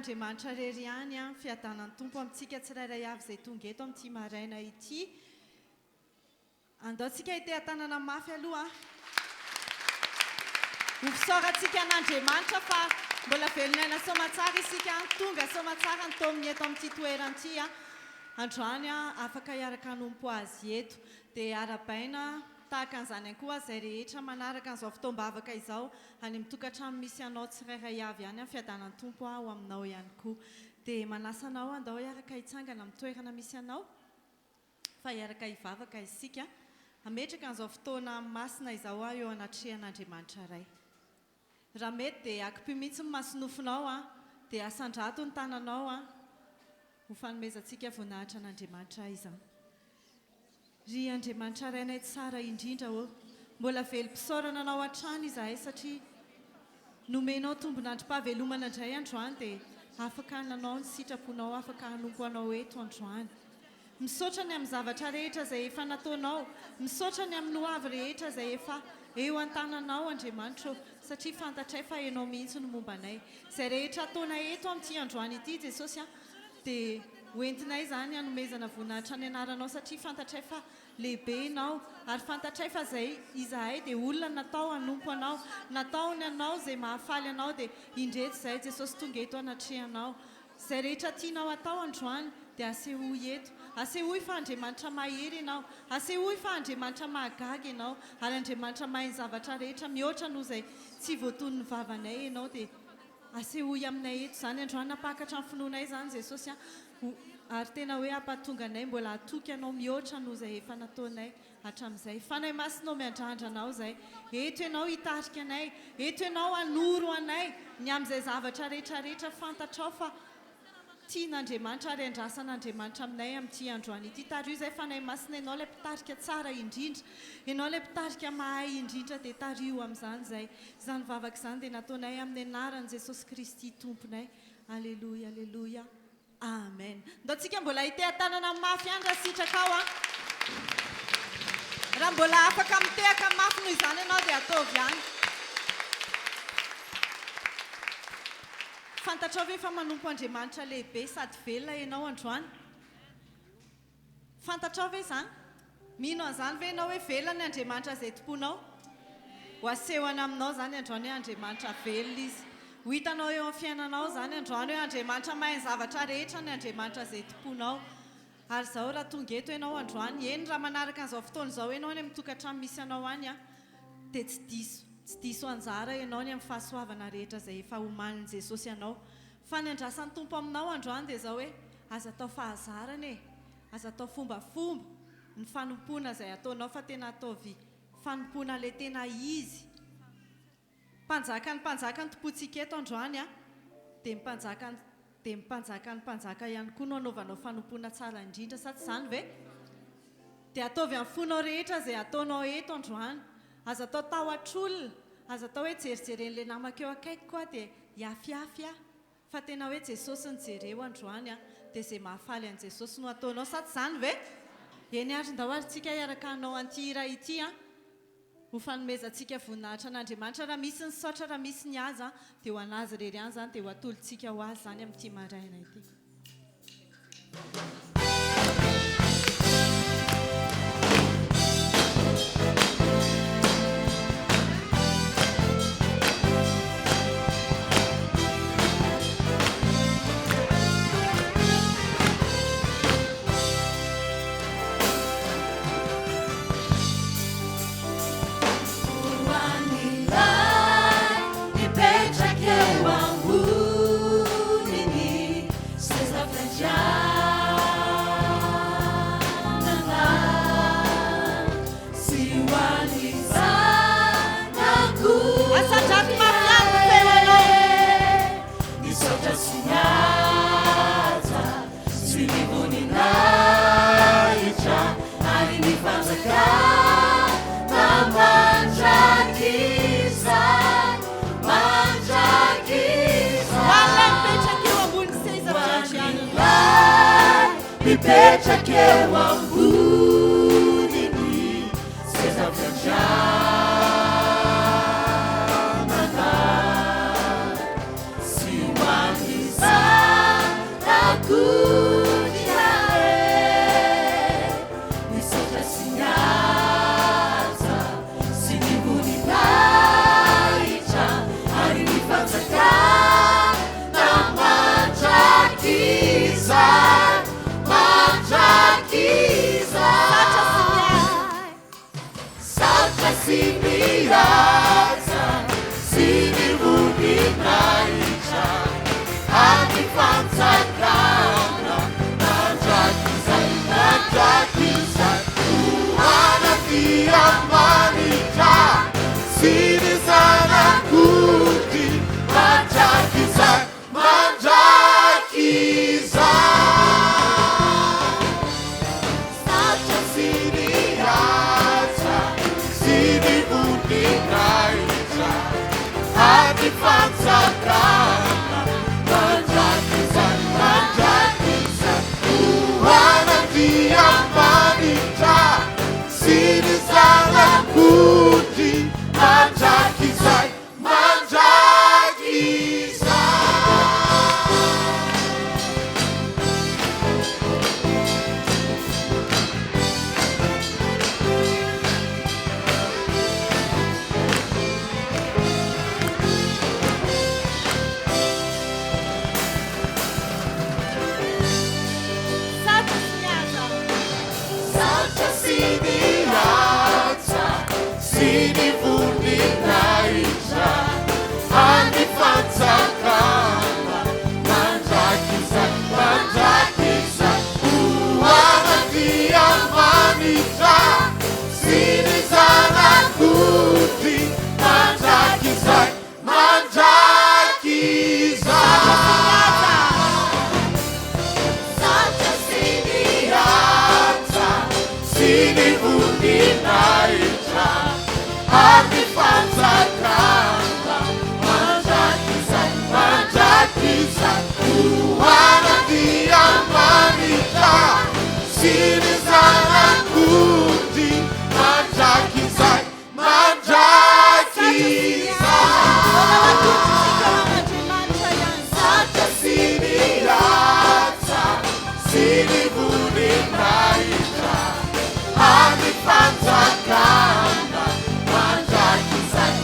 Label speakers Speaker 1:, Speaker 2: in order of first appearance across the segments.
Speaker 1: Andriamanitra rery ihany a fiadanan'ny tompo amintsika tsirairay avy izay tonga eto amin'ity maraina ity. Andaontsika ity tanana mafy aloha. Ho fisaorantsika an'Andriamanitra fa mbola velon'aina soamatsara isika tonga soamatsara ny taominy eto amin'ity toeran'ity a. Androany a afaka hiaraka hanompo azy eto dia arabaina tahaka an'izany ihany koa izay rehetra manaraka an'izao fotoam-bavaka izao any amin'ny tokantrano misy anao tsirairay avy ihany fiadanan'ny tompo ho aminao ihany koa. Dia manasa anao andao hiaraka hitsangana amin'ny toerana misy anao fa hiaraka hivavaka isika. Ametraka an'izao fotoana masina izao eo anatrehan'Andriamanitra iray. Raha mety dia akipy mihitsy ny masonofinao a dia asandrato ny tananao a ho fanomezantsika voninahitra an'Andriamanitra izany. Ry Andriamanitra rainay tsara indrindra mbola velom-pisaorana anao hatrany izahay satria nomenao tombon'andrim-pahavelomana indray androany dia afaka nanao ny sitraponao, afaka hanompo anao eto androany. Misaotra ny amin'ny zavatra rehetra izay efa nataonao, misaotra ny amin'ny hoavy rehetra izay efa eo an-tananao Andriamanitra satria fantatray fa hainao mihitsy no mombanay. Izay rehetra ataonay eto amin'ity androany ity Jesosy dia hoentinay izany hanomezana voninahitra ny anaranao satria fantatray fa lehibe ianao ary fantatray fa izahay dia olona natao hanompo anao, natao ny anao izay mahafaly anao dia indreto izay Jesosy tonga eto anatrehanao. Izay rehetra tianao atao androany dia asehoy eto, asehoy fa Andriamanitra mahery ianao, asehoy fa Andriamanitra mahagaga ianao ary Andriamanitra mahay ny zavatra rehetra mihoatra noho izay tsy voaton'ny ny vavanay ianao dia asehoy aminay eto izany androany napakatra ny finoanay izany Jesosy ary tena hoe ampahatonga anay mbola atoky anao mihoatra noho izay efa nataonay hatramin'izay. Fanay masinao miandrandra anao izay, eto ianao hitarika anay, eto ianao hanoro anay ny amin'izay zavatra rehetrarehetra fantatrao fa tian'Andriamanitra ary andrasan'Andriamanitra aminay amin'ity androany ity. Tario izay fanay masina ianao ilay mpitarika tsara indrindra, ianao ilay mpitarika mahay indrindra dia tario amin'izany izay. Izany vavaka izany dia nataonay amin'ny anaran'i Jesosy Kristy tomponay. Aleluia, aleluia. Amen. Ndaontsika mbola ite-tanana mafy ihany raha sitraka ao a. Raha mbola afaka mitehaka mafy noho izany ianao dia ataovy ihany. Fantatrao ve fa manompo Andriamanitra lehibe sady velona ianao androany? Fantatrao ve izany? Mino an'izany ve ianao hoe velona ny Andriamanitra izay tomponao? Ho asehona aminao izany androany hoe Andriamanitra velona izy. Ho hitanao eo amin'ny fiainanao izany androany hoe Andriamanitra mahay ny zavatra rehetra ny Andriamanitra izay tomponao. Ary izao raha tonga eto ianao androany, eny raha manaraka an'izao fotoana izao ianao any amin'ny tokantrano misy anao any dia tsy diso anjara ianao ny amin'ny fahasoavana rehetra izay efa omanin'i Jesosy ianao. Fa ny andrasan'ny tompo aminao androany dia izao hoe aza atao fahazarana aza atao fombafomba ny fanompona izay ataonao fa tena ataovy fanompona ilay tena izy. Mpanjaka ny tompontsika eto androany dia mpanjaka ny mpanjaka ihany koa no anaovanao fanompona tsara indrindra sa tsy izany ve? Dia ataovy amin'ny fonao rehetra izay ataonao eto androany. Aza atao tahotr'olona, aza atao hoe jerijeren'ilay namako eo akaiky koa dia hiafiafy fa tena hoe Jesosy ny jereo androany dia izay mahafaly an'i Jesosy no ataonao sa tsy izany ve? Eny ary ndao ary tsika hiaraka hanao an'ity hira ity ho fanomezantsika voninahitra an'Andriamanitra. Raha misy ny saotra, raha misy ny aza dia ho anazy rery ihany izany dia ho atolontsika ho azy izany amin'ity maraina ity.
Speaker 2: Pecha que eu amo de mim, seja viajada, se o avisar. miasa sy ny voninahitra anifantsakana mandrakizay hoanafiamanitra sy ny zanakody mandrakizay satria sy ny asa sy ny voninahitra anifantsakana mandrakizay hoanafiamanitra sy ny zanakody mandrakizay sy ny voninahitra anifantsakana mandrakizay hoanafiamanitra sy ny zanakody mandrakizay satria sy ny asa sy ny voninahitra anifantsakana mandrakizay hoanafiamanitra sy ny zanakody mandrakizay satria sy ny asa sy ny voninahitra anifantsakana mandrakizay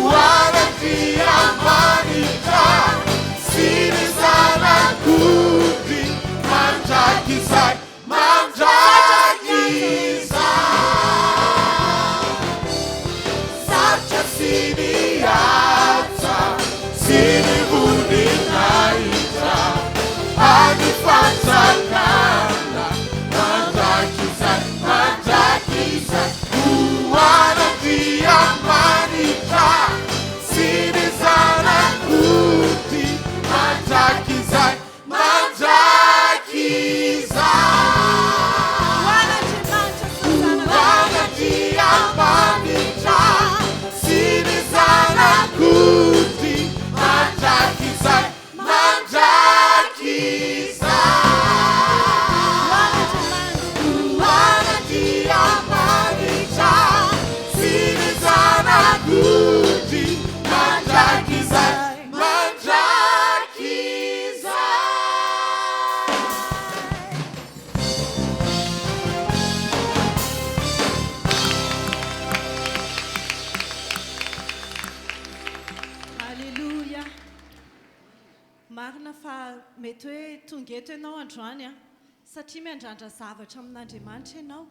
Speaker 2: hoanafiamanitra sy ny zanakody mandrakizay satria sy ny asa sy ny voninahitra anifantsakana mandrakizay hoanafiamanitra sy ny zanakody mandrakizay hoanafiamanitra sy ny zanakody mandrakizay
Speaker 1: Alléluia. Marina fa mety hoe tonga eto ianao androany a satria miandrandra zavatra amin'Andriamanitra ianao.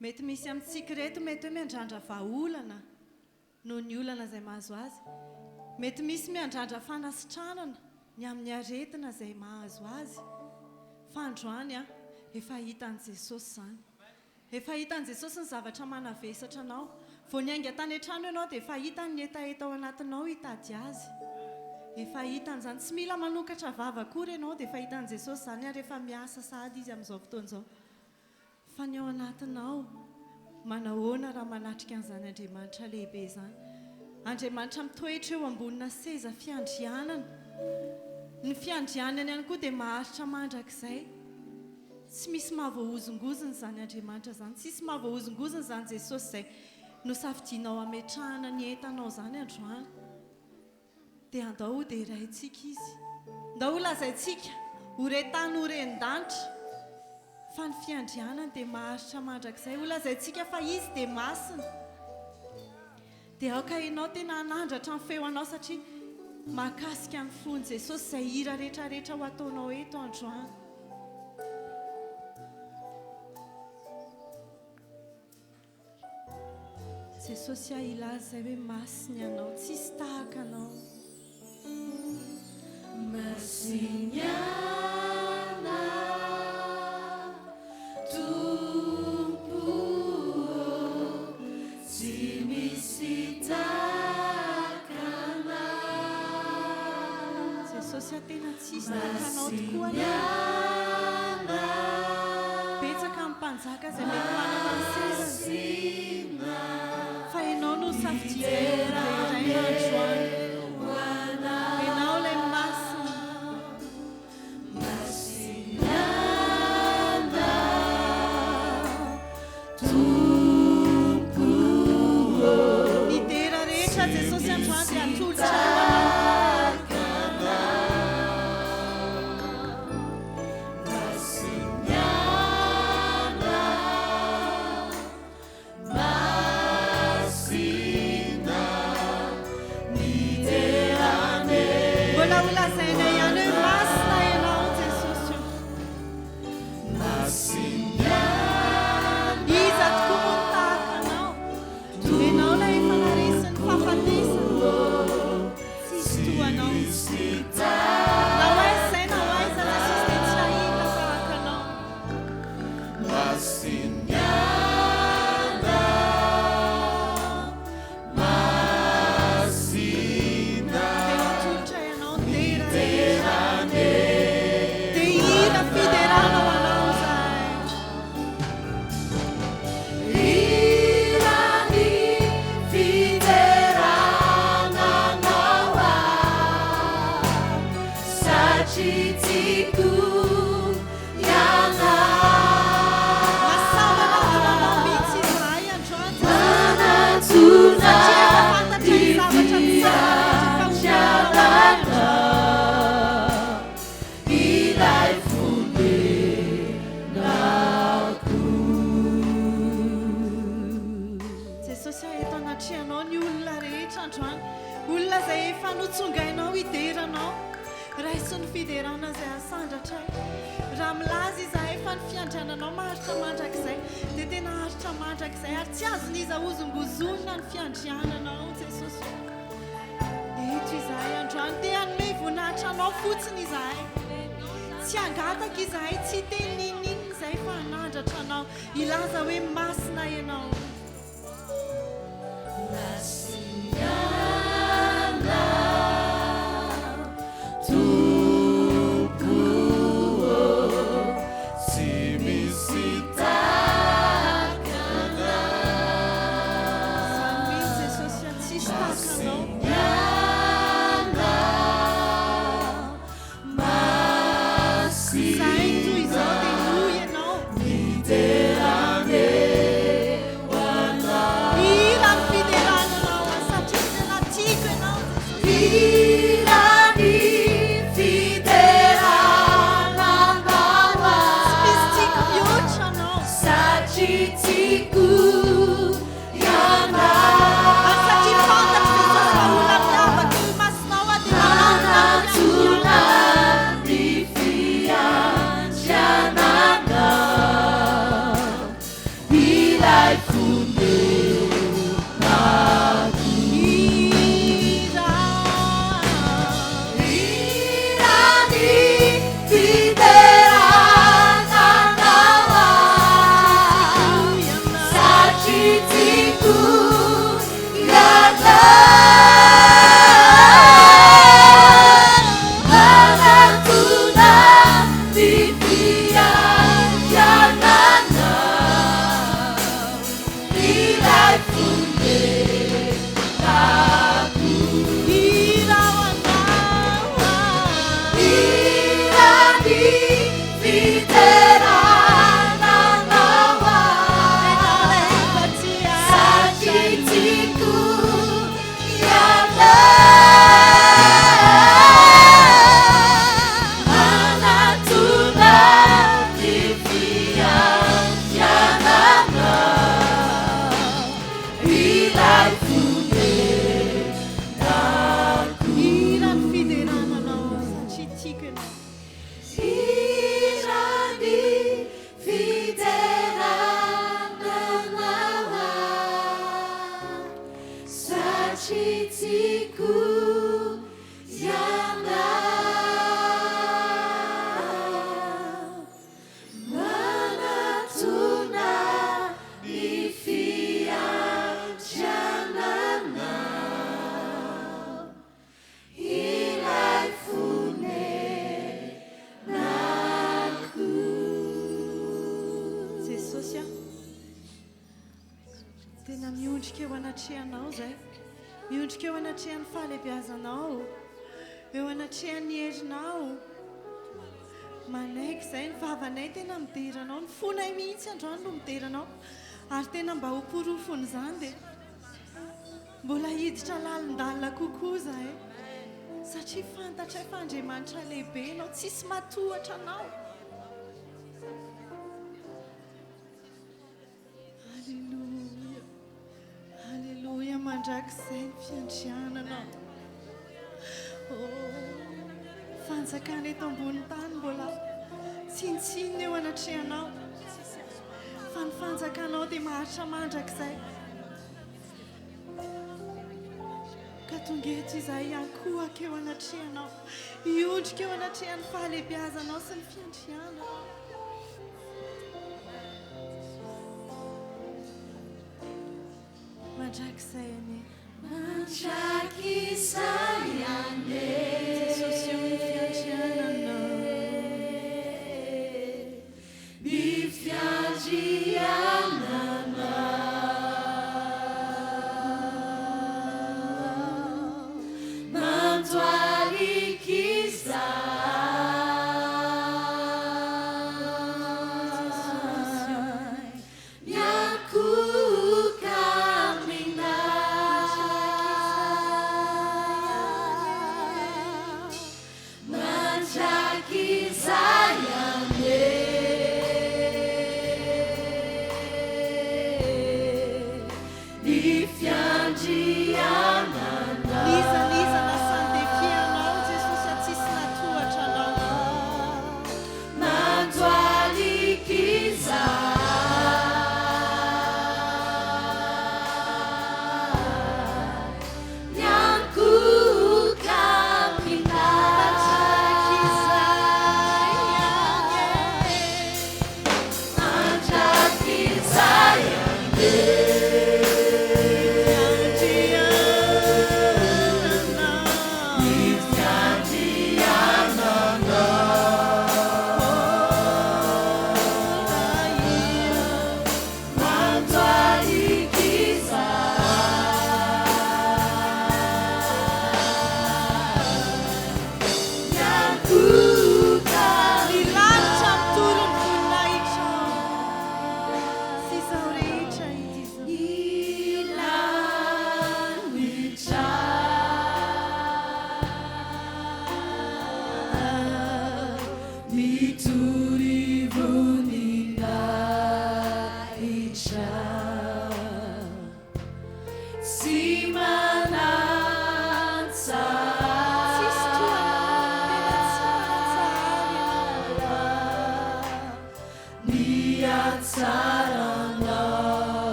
Speaker 1: Mety misy amintsika reto mety hoe miandrandra vahaolana noho ny olana izay mahazo azy. Mety misy miandrandra fanasitranana ny amin'ny aretina izay mahazo azy. Fa androany a efa hitan'i Jesosy izany. Efa hitan'i Jesosy ny zavatra manavesatra anao. Vao niainga tany an-trano ianao dia efa hitany ny etaeta ao anatinao hitady azy. Efa hitany izany, tsy mila manokatra vava akory ianao dia efa hitan'i Jesosy izany ary efa miasa sahady izy amin'izao fotoan'izao. Fa ny ao anatinao manahoana raha manatrika an'izany Andriamanitra lehibe izany. Andriamanitra mitoetra eo ambonina seza fiandrianana. Ny fiandrianana ihany koa dia maharitra mandrakizay. Tsy misy mahavoahozongozona izany Andriamanitra izany, tsy misy mahavoahozongozona izany Jesosy izay nosafidianao ametrahana ny entanao izany androany. Dia andao dia iraintsika izy. Andao ho lazaintsika horetany horen-danitra. Fa ny fiandrianana dia maharitra mandrakizay. Ho lazaintsika fa izy dia masina. Dia aoka ianao tena hanandratra ny feonao satria mahakasika ny fon'i Jesosy izay hira rehetrarehetra ho ataonao eto androany. Jesosy ilaza hoe masiny anao, tsisy tahaka anao.
Speaker 2: Masiniana Tompo, tsy misy tahaka anao.
Speaker 1: Jesosy tena tsisy tahaka anao tokoa. Betsaka amin'ny mpanjaka izay mety manana ny sezany, fa ianao no safidian'ny iray andro any. Ianao ilay masina.
Speaker 2: Masiniana Tompo,
Speaker 1: Ny dera rehetra Jesosy androany dia atolotra eo anao. Mbola ho lazaina ihany hoe masina ianao Jesosy. Iza tokoa moa ny tahaka anao? Ianao ilay efa naresin'ny fahafatesana. Tsisy toanao. Na ho aiza izay na ho aiza Jesosy dia tsy ahita tahaka anao. Dia atolotra ianao ny dera rehetra. Dia hira fiderana ho anao izahay.
Speaker 2: Irani fiderana nawa, sachitiku yana.
Speaker 1: Masama anao mihitsy izahay androany.
Speaker 2: Manatuna fianjana, ilay fonenako.
Speaker 1: Jesosy eto anatrehanao ny olona rehetra androany, olona izay efa notsongainao hideranao, raiso ny fiderana izay asandratra. Raha milaza izahay fa ny fiandriananao maharitra mandrakizay, dia tena haritra mandrakizay ary tsy azon'iza ozombozonina ny fiandriananao Jesosy. Eto izahay androany, te hanome voninahitra anao fotsiny izahay. Tsy hangataka izahay, tsy te ninina izay fa hanandratra anao, ilaza hoe masina ianao.
Speaker 2: Masiniana Tompo, tsy misy tahaka anao.
Speaker 1: Izany hoe Jesosy tsisy tahaka anao. Izahay toy izao dia noho ianao. Hira ny fiderananao satria tena tiako ianao Jesosy. Tsy misy tiako mihoatra anao. Ary satria fantatro Jesosy fa olona miavaka io masinao a dia manantona tena miondrika eo anatrehanao zay, miondrika eo anatrehan'ny fahalebiazanao, eo anatrehan'ny herinao. Manaiky izay ny vavanay tena mideranao, ny fonay mihitsy androany no mideranao, ary tena mba ho porofony izany dia mbola hiditra lalindalina kokoa izahay, satria fantatra fa Andriamanitra lehibe ianao, tsisy matohatra anao. Halleluia, halleluia, mandrakizay ny fiandrianana. Fanjakana eto ambony tany mbola tsinitsiny eo anatrehanao, fa ny fanjakanao dia maharitra mandrakizay. Ka tonga eto izahay ankohaka eo anatrehanao, hiondrika eo anatrehan'ny fahalebiazanao sy ny fiandrianana. Mandrakizay ane,
Speaker 2: mandrakizay ane,
Speaker 1: Jesosy eo ny fiandrianana,
Speaker 2: ny fiandrianana, mandoarikiza,
Speaker 1: liza na sandefianao Jesosy atsisy natohatra anao.
Speaker 2: mandoarikiza,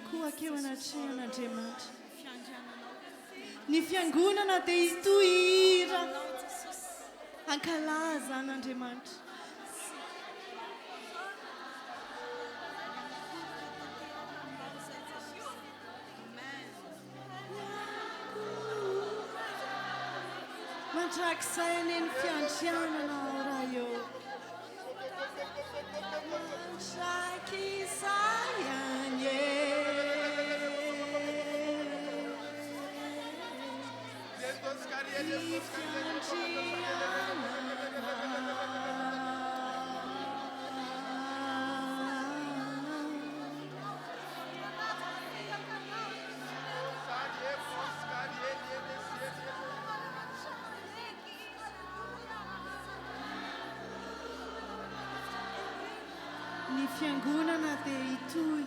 Speaker 1: Iankoakeo anatrehan'Andriamanitra. Ny fiangonana dia hitohira ankalaza an'Andriamanitra. Mandrakizay any ny fiandrianana raha eo. Mandrakizay any ny fiangonana dia hitohy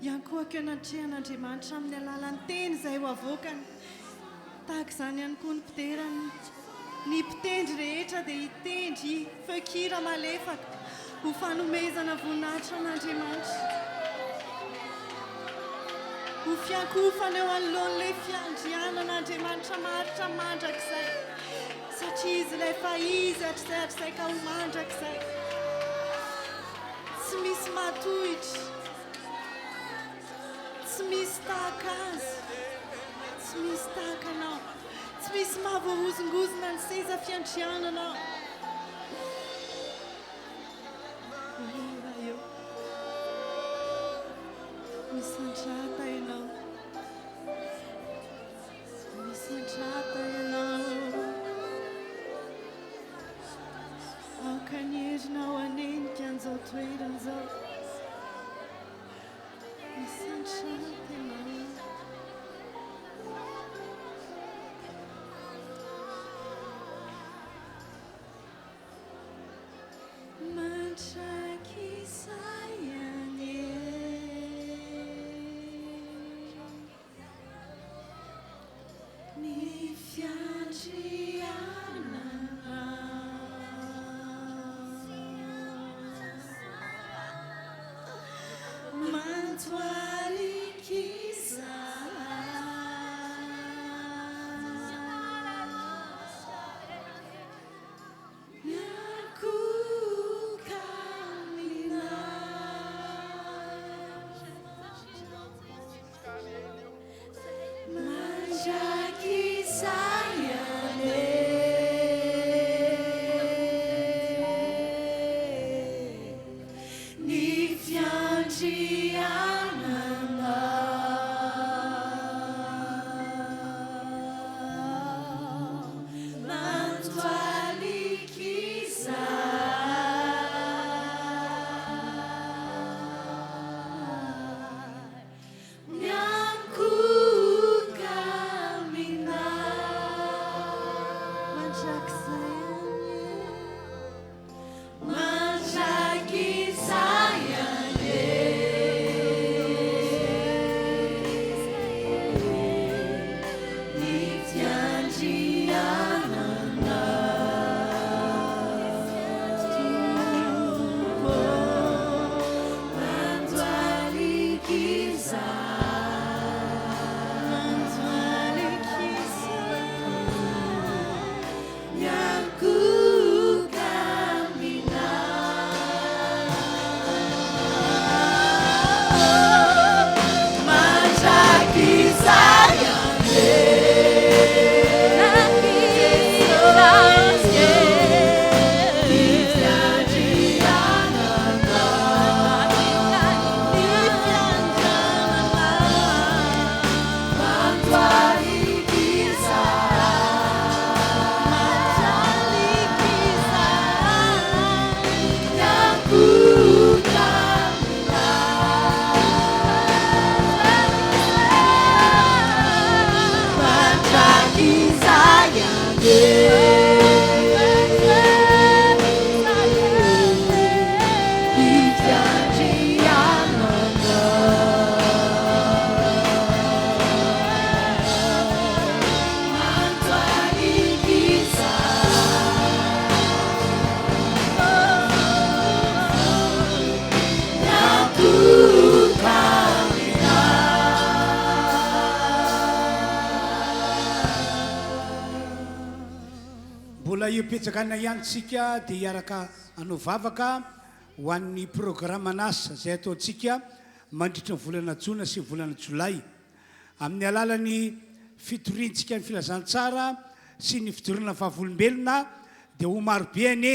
Speaker 1: iankoakeo anatrehan'Andriamanitra amin'ny alalan'ny teny izay ho avokany. Tahaka izany ihany koa ny mpiterany. Ny mpitendry rehetra dia hitendry fekira malefaka ho fanomezana voninahitra an'Andriamanitra. Ho fiankofana eo anoloan'ilay fiandrianan'Andriamanitra maritra mandrakizay. Satria izy rehefa izy hatrizay ka ho mandrakizay. Tsy misy matohitra, tsy misy tahaka azy, tsy misy tahaka anao, tsy misy mahavoahozongozona ny seza fiandrianana. Raha eo misandrata ianao, misandrata ianao. Aoka ny herinao anenika an'izao toeran'izao. Misandrata ianao. Mandrakizay any ny fiandrianana.
Speaker 3: mbola ipetsakana ihany tsika dia hiaraka anao vavaka ho an'ny programme anasa izay ataontsika mandritra ny volana jona sy volana jolay amin'ny alalan'ny fitoriantsika ny filazantsara sy ny fidorana fahavolombelona dia ho marobe ane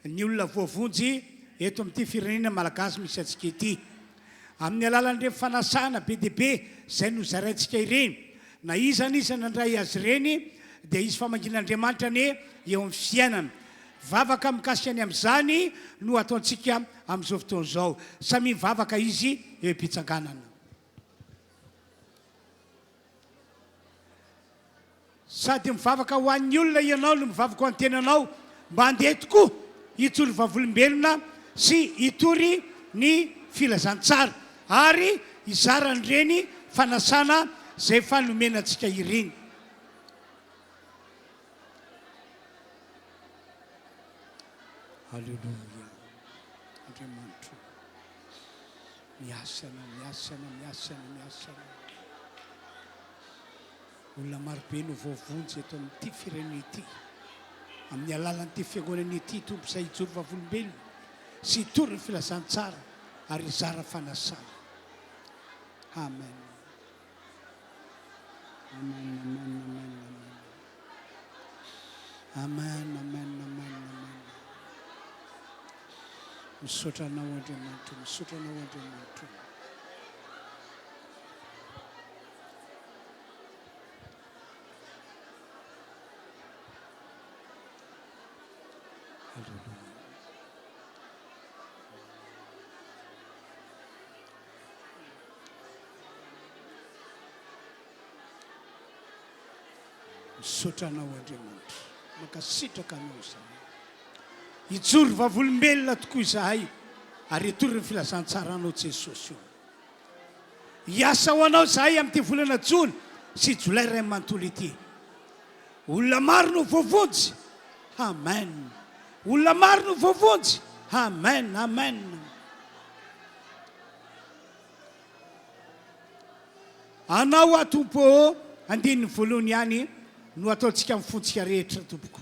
Speaker 3: ny olona voavonjy eto amin'ity firenena malagasy misy antsika ity amin'ny alalan'ireny fanasana be dia be izay no zaraintsika ireny na izany nandray azy ireny dia izy famangin'Andriamanitra ane eo amin'ny fiainana vavaka mikasika any amin'izany no ataontsika amin'izao fotoana izao samy mivavaka izy eo am-pitsanganana sady mivavaka ho an'ny olona ianao no mivavaka ho an'ny tenanao mba handeha tokoa hitory vavolombelona sy hitory ny filazantsara ary izaran'ireny fanasana izay fanomenantsika ireny Haleluya. Andriamanitra. Miasana. Olona marobe no voavonjy eto amin'ity firenena ity. Amin'ny alalan'ity fiangonana ity tompo izay hijoro vavolombelona sy hitory ny filazantsara ary hizara fanasana. Amen. Misaotra anao Andriamanitra. Misaotra anao Andriamanitra. Mankasitraka anao izany. Hijoro vavolombelona tokoa izahay ary hitory ny filazantsara anao Jesosy. Hiasa ho anao izahay amin'ity volana jona sy jolay iray manontolo ity. Olona maro no voavonjy. Amen. Olona maro no voavonjy. Amen. Anao a tompo andininy voalohany ihany no ataontsika mifontsika rehetra tompoko.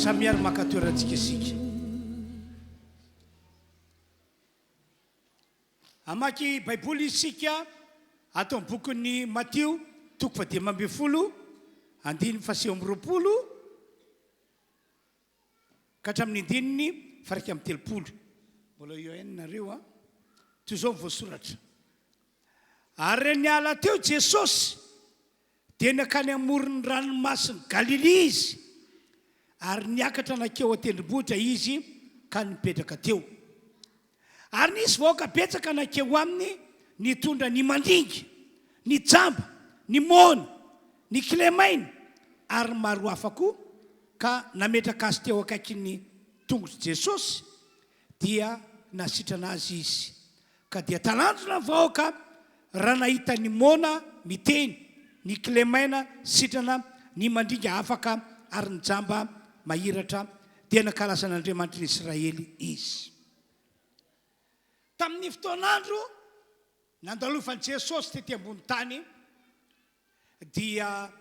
Speaker 3: Samiary makatoerantsika isika. Amaky baiboly isika atao amin'ny bokin'ny Matio toko fadimy amby folo andiny faseo amby roapolo ka hatramin'ny andininy faraka amby telopolo. Mbola eo enareo toy izao voasoratra. Ary niala teo Jesosy dia nakany amoron'ny ranomasiny Galilea izy ary niakatra nakeo an-tendrombohitra izy ka nipetraka teo. Ary nisy vahoaka betsaka nakeo aminy nitondra ny mandringa, ny jamba, ny mona, ny kilemaina ary maro hafa koa ka nametraka azy teo akaikin'ny tongotra Jesosy dia nasitrana azy izy. Ka dia talandrona ny vahoaka raha nahita ny mona miteny, ny kilemaina sitrana, ny mandringa afaka ary ny jamba mahiratra dia nakalasan'Andriamanitra ny Israely izy. Tamin'ny fotoan'andro nandalofan'i Jesosy tety ambony tany dia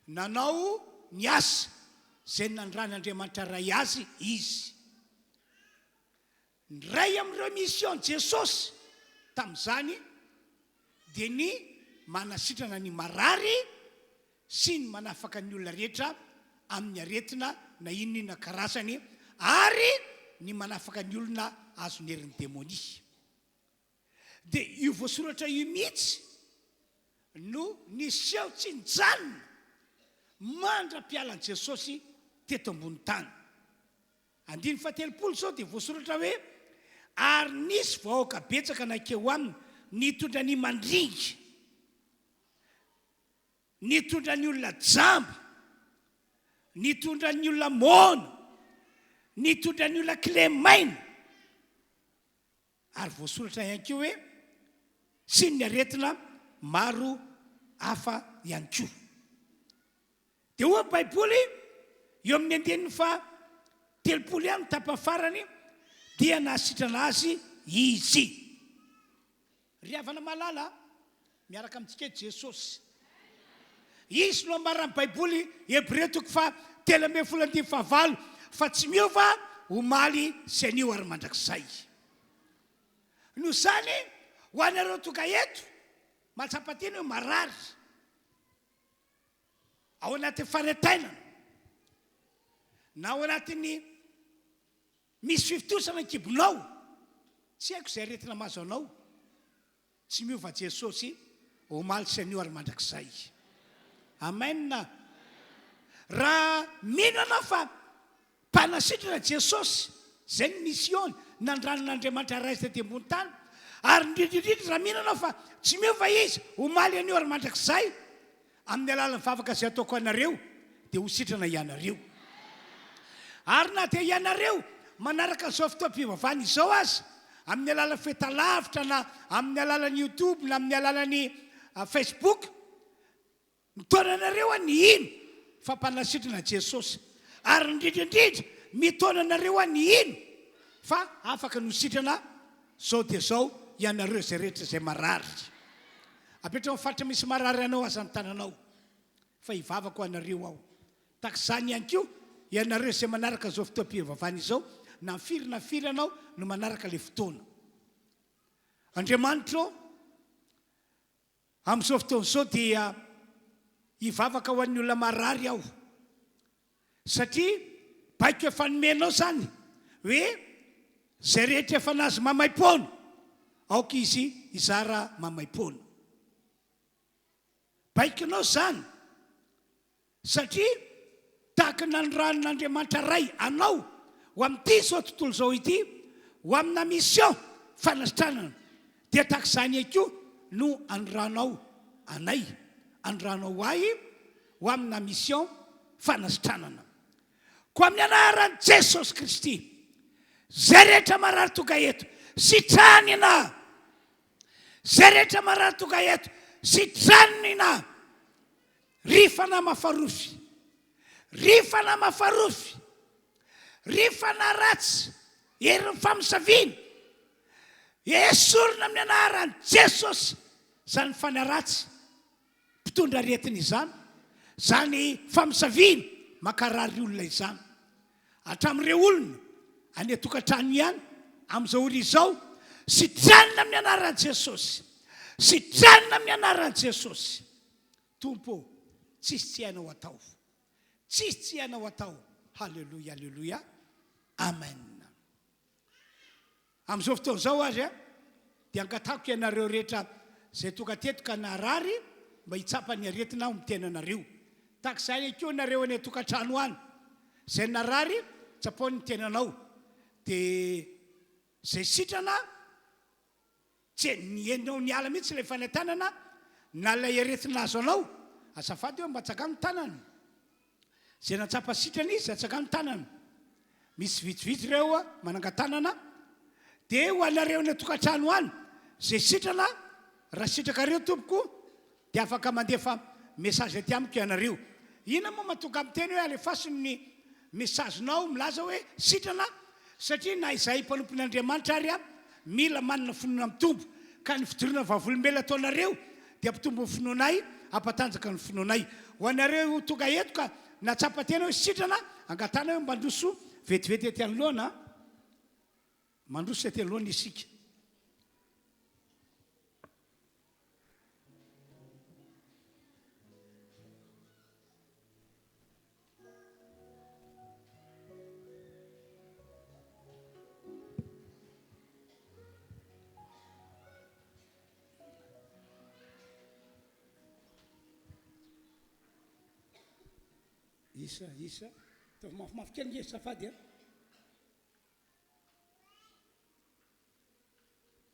Speaker 3: nanao ny asa zay nandran'Andriamanitra ray azy izy. Ny ray amin'ireo mission Jesosy tamin'izany dia ny manasitrana ny marary sy ny manafaka ny olona rehetra amin'ny aretina na inona karazany ary ny manafaka ny olona azony herin'ny demonia. Dia io voasoratra io mihitsy no niseho tsy nijanona mandra-pialan'i Jesosy teto ambony tany. 17 zao dia voasoratra hoe ary nisy vahoaka betsaka nakeo aminy nitondra ny mandringa, nitondra ny olona jamba, nitondra ny olona mona, nitondra ny olona kilemaina, ary voasoratra ihany koa hoe sy ny aretina maro hafa ihany koa. Dia hoa baiboly eo amin'ny 10 ihany tapafarany dia nahasitrana azy izy. Ry havana malala miaraka amintsika Jesosy. Izy no ambaran'ny baiboly Hébreu 13:9 fa tsy miova omaly sy anio ary mandrakizay. No zany ho anareo toka eto matsapateny hoe marary ao anaty fanantenana na ao anatin'ny misy fivitosana kibonao, tsy haiko izay aretina mazo anao, tsy miova Jesosy omaly sy anio ary mandrakizay. Amen. Raha mino anao fa mpanasitrana Jesosy zay ny mission nandranon'Andriamanitra ray azy tety ambony tany, ary indrindrindrindra raha mino anao fa tsy miova izy omaly anio ary mandrakizay, amin'ny alalan'ny vavaka izay ataoko anareo dia ho sitrana ianareo. Ary na dia ianareo manaraka izao fotoam-pivavahana izao azy amin'ny alalan'ny fahitalavitra na amin'ny alalan'ny YouTube na amin'ny alalan'ny Facebook, mitona anareo ny ino fa mpanasitrana Jesosy, ary indrindrindrindra mitona anareo ny ino fa afaka nositrana zao dia zao ianareo izay rehetra izay marary. Apetrao faritra misy marary anao aza ny tananao fa hivavako anareo ao. Takizany ihany koa ianareo izay manaraka zao fotoam-pivavahana izao na firy na firy anao no manaraka le fotoana. Andriamanitra amin'izao fotoana izao dia hivavaka ho an'ny olona marary aho, satria baiko efa nomenao zany hoe zay rehetra efa nazy mamaim-poana aoka izy hizara mamaim-poana. Baikinao zany satria tahaka nandranon'Andriamanitra ray anao ho amin'ity zao tontolo zao ity, ho amina mission fanasitranana, dia tahaka izany koa no andranao anay, andranao ahy ho amina mission fanasitranana. Ko amin'ny anaran'i Jesosy Kristy, zay rehetra marary toka eto sitranina, zay rehetra marary toka eto sitranina, RHEFI mafarofy, RHEFI mafarofy, RHEFI ratsy herin'ny famisaviana, esorina amin'ny anaran'i Jesosy zany fanaratsy mpitondra aretina izany, zany famisaviana makarary olona izany. Hatramin'ireo olona any tokantrano ihany amin'izao ora izao, sitranina amin'ny anaran'i Jesosy, sitranina amin'ny anaran'i Jesosy. Tompo, tsisy tsy hainao atao, tsisy tsy hainao atao. Halleluja, halleluja, amen. Amin'izao fotoana izao azy dia angatahako ianareo rehetra zay tonga teto ka narary mba hitsapa ny aretina ho mitena anareo. Tahaka izay koa nareo any tokantrano any zay narary tsapaony ny tenanao, dia zay sitrana tsy ny enao ny ala mihitsy ilay fanentanana na ilay aretina azo anao, azafady hoe mba tsaka ny tanana, zay natsapa sitrana izy atsaka ny tanana. Misy vitsivitsy ireo manangan-tanana, dia ho anareo ny tokantrano any zay sitrana, raha sitrakareo tompoko dia afaka mandefa mesazy aty amiko ianareo. Ina moa mahatonga miteny hoe alefasiny ny mesazinao milaza hoe sitrana, satria na izay mpanompon'Andriamanitra ary mila manana fonona mitombo, ka ny fidorona vavolombelona ataonareo dia ampitombo ny finoanay ampatanjaka ny finoanay ho anareo tonga eto ka natsapatena hoe sitrana angatana hoe mandroso vetivety ety anoloana mandroso ety anoloana isika isa tao mafimafy kely nge safady a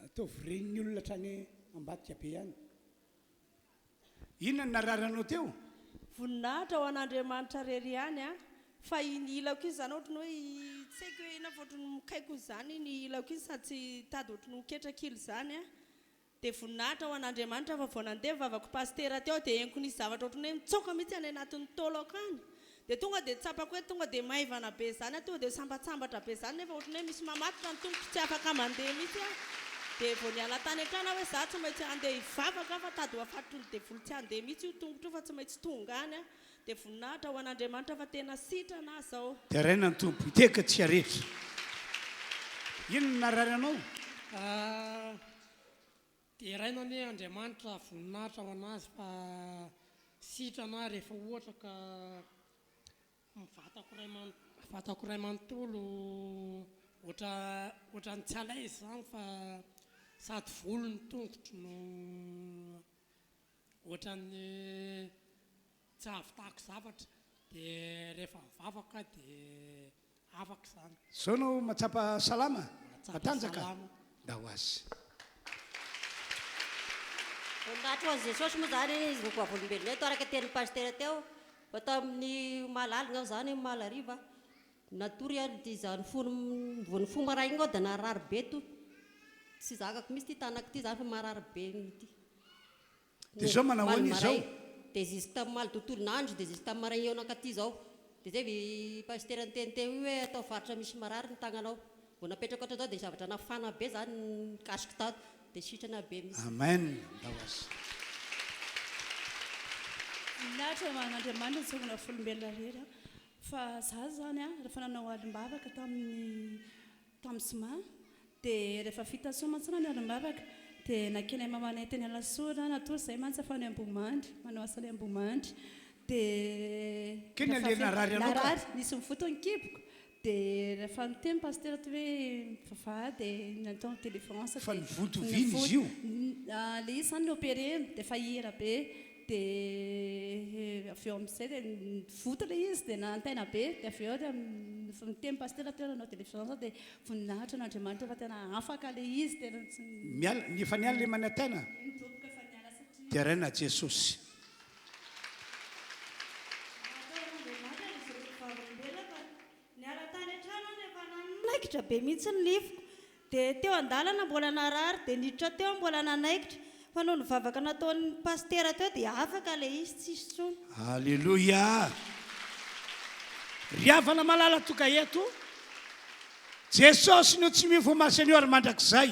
Speaker 3: atao vireniny olona hatrany ambadika be ihany inona ny nararanao teo
Speaker 4: voninahitra ho an'Andriamanitra rery ihany a fa iny ilako izy zany ohatrany hoe tsy haiko hoe ina fa ohatrany mikaiko izany ny ilako izy sady tsy tady ohatrany miketrakilo zany a dia voninahitra ho an'Andriamanitra fa vao nandeha vavako pastera teo dia henoko nisy zavatra ohatrany hoe mitsoka mihitsy any anatin'ny taolako any dia tonga dia tsapako hoe tonga dia maivana be zany tonga dia sambatsambatra be zany nefa ohatrany hoe misy mamatotra ny tomboky tsy afaka mandeha mihitsy a dia vao niala tany an-trana hoe za tsy maintsy andeha hivavaka fa tady ho afatrony dia voly tsy andeha mihitsy io tongotra io fa tsy maintsy tonga any a dia voninahitra ho an'Andriamanitra fa tena sitrana zao
Speaker 3: dia raina ny tompo iteka tsy arehetra ino ny nararanao
Speaker 5: dia raina ny Andriamanitra voninahitra ho anazy fa sitrana rehefa ohatra ka vatako ray manontolo ohatrany tsy alaizy zany fa sady volo ny tongotro no ohatrany tsy ahavitako zavatra dia rehefa mivavaka dia afaka zany
Speaker 3: zao no matsapa salama matanjaka da ho azy
Speaker 6: voninahitra ho an'i Jesosy moa zany izy nikoa volombelona eto araka tenin'ny pastera teo atao amin'ny malaligna zany malariva natory a ty zany vony fo maraina igny ao dia narary be to tsy zakako misy ty tanako ty zany fa marary be ty
Speaker 3: dia zao manahoana izy zao
Speaker 6: dia ziska tamin'ny maly tontolon'andro dia ziska tamin'ny maraina eo nankaty zao dia zay vi pastera ny teniteo io hoe atao varitra misy marary ny tagnanao vao napetraka oatra zao dia zavatra nafana be zany nikasika tato dia sitrana be misy
Speaker 3: amen da ho azy
Speaker 7: voninahitra man'Andriamanitra tsokona folombelona rehetra fa za zany a rehefa nanao alim-bavaka tamin'ny soma dia rehefa vita somatsana ny alim-bavaka dia nakeny mamanay teny Alasoana natory izay mantsy fa ny Ambomandry manao asany Ambomandry dia
Speaker 3: keny le narary anao ka
Speaker 7: nisy mivoto ny kiboko dia rehefa niteny pastera ty hoe vavah dia natao ny téléférence
Speaker 3: fa nivotoviny izy io
Speaker 7: le izy zany ny opéreny dia fa hira be dia avy eo amin'izay dia nivoto le izy dia nantaina be dia avy eo dia miteny pastera teo nanao téléférence dia voninahitra n'Andriamanitra fa tena afaka le izy tena
Speaker 3: efa niala le manantena
Speaker 7: midoboka efa niala satria
Speaker 3: dia raina Jesosy
Speaker 4: naikitra be mihitsy ny livoko dia teo an-dalana mbola narary dia niditra teo mbola nanaikitra fa noho ny vavaka nataon'ny pastera teo dia afaka le izy tsisy tsony
Speaker 3: alleloia riavana malala toka eto Jesosy no tsy mivomasany io ary mandrakizay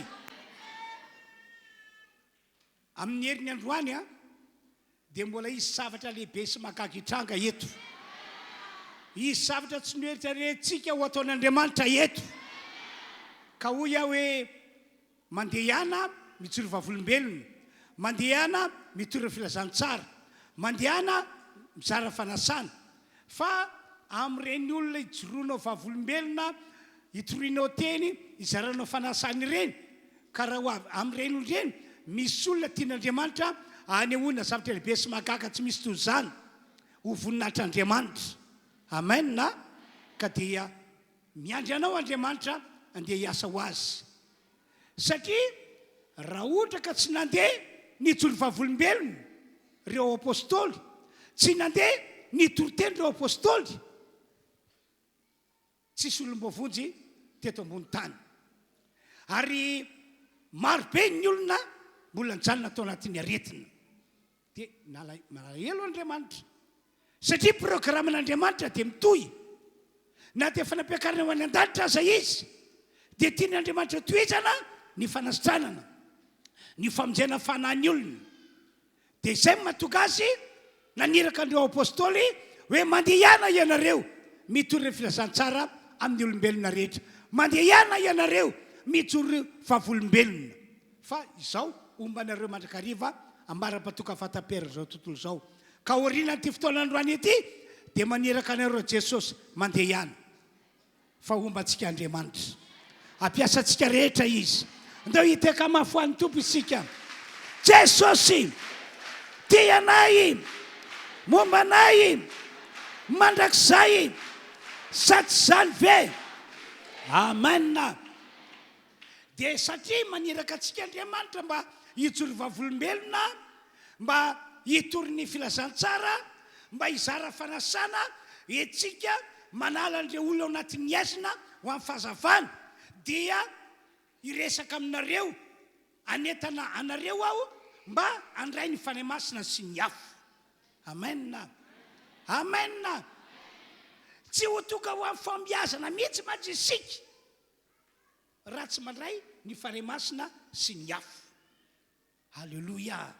Speaker 3: amin'ny herin'ny androany a dia mbola izy zavatra lehibe sy makakitranga eto izy zavatra tsy noeritreretintsika ho ataon'Andriamanitra eto ka hoy aho hoe mandeha ihana mitsoro vavolombelona mandeha ihana mitory filazantsara mandeha ihana mizara fanasana fa amin'ireny olona ijoroanao vavolombelona hitorianao teny hizaranao fanasana ireny ka raha ho avy amin'ireny olo ireny misy olona tian'Andriamanitra anehoana zavatra lehibe sy mahagaga tsy misy toy izany ho voninahitr'Andriamanitra amen na ka dia miandry anao Andriamanitra andeha hiasa ho azy satria raha ohatra ka tsy nandeha nijoro vavolombelona reo apôstôly tsy nandeha nitory teny reo apôstôly tsisy olom-bovonjy teto ambony tany ary marobe ny olona mbola nijanona tao anatin'ny aretina dia malahelo Andriamanitra satria programan'Andriamanitra dia mitohy na dia fanampiakarana ho any an-danitra aza izy dia tiany Andriamanitra toezana ny fanasitranana ny famonjena fanahany olona dia izay mahatonga azy naniraka andreo apôstôly hoe mandeha ihana ianareo mitory ireo filazantsara amin'ny olombelona rehetra, mandeha ihana ianareo mitory vavolombelona. Fa izao ombanareo mandrakariva ambara-patoka fatapera zao tontolo zao ka oriana ty fotoanandroany ity dia maniraka anareo Jesosy mandeha ihany fa ombantsika Andriamanitra, ampiasantsika rehetra izy. Ndao hiteka mafoan'ny tompo isika. Jesosy tia anay, momba anay mandrakizay, sa tsy zany ve? Amen. Dia satria maniraka antsika Andriamanitra mba hijoro vavolombelona, mba hitory ny filazantsara, mba hizara fanasana etsika manala an'ireo olona ao anatin'ny aizina ho amin'ny fahazavana, dia hiresaka aminareo, anetana anareo aho mba andray ny fanahy masina sy ny afo. Amen. Amen. Tsy ho tonga ho amin'ny fambiazana mihitsy mantsy isika raha tsy mandray ny fanahy masina sy ny afo. Halleluja,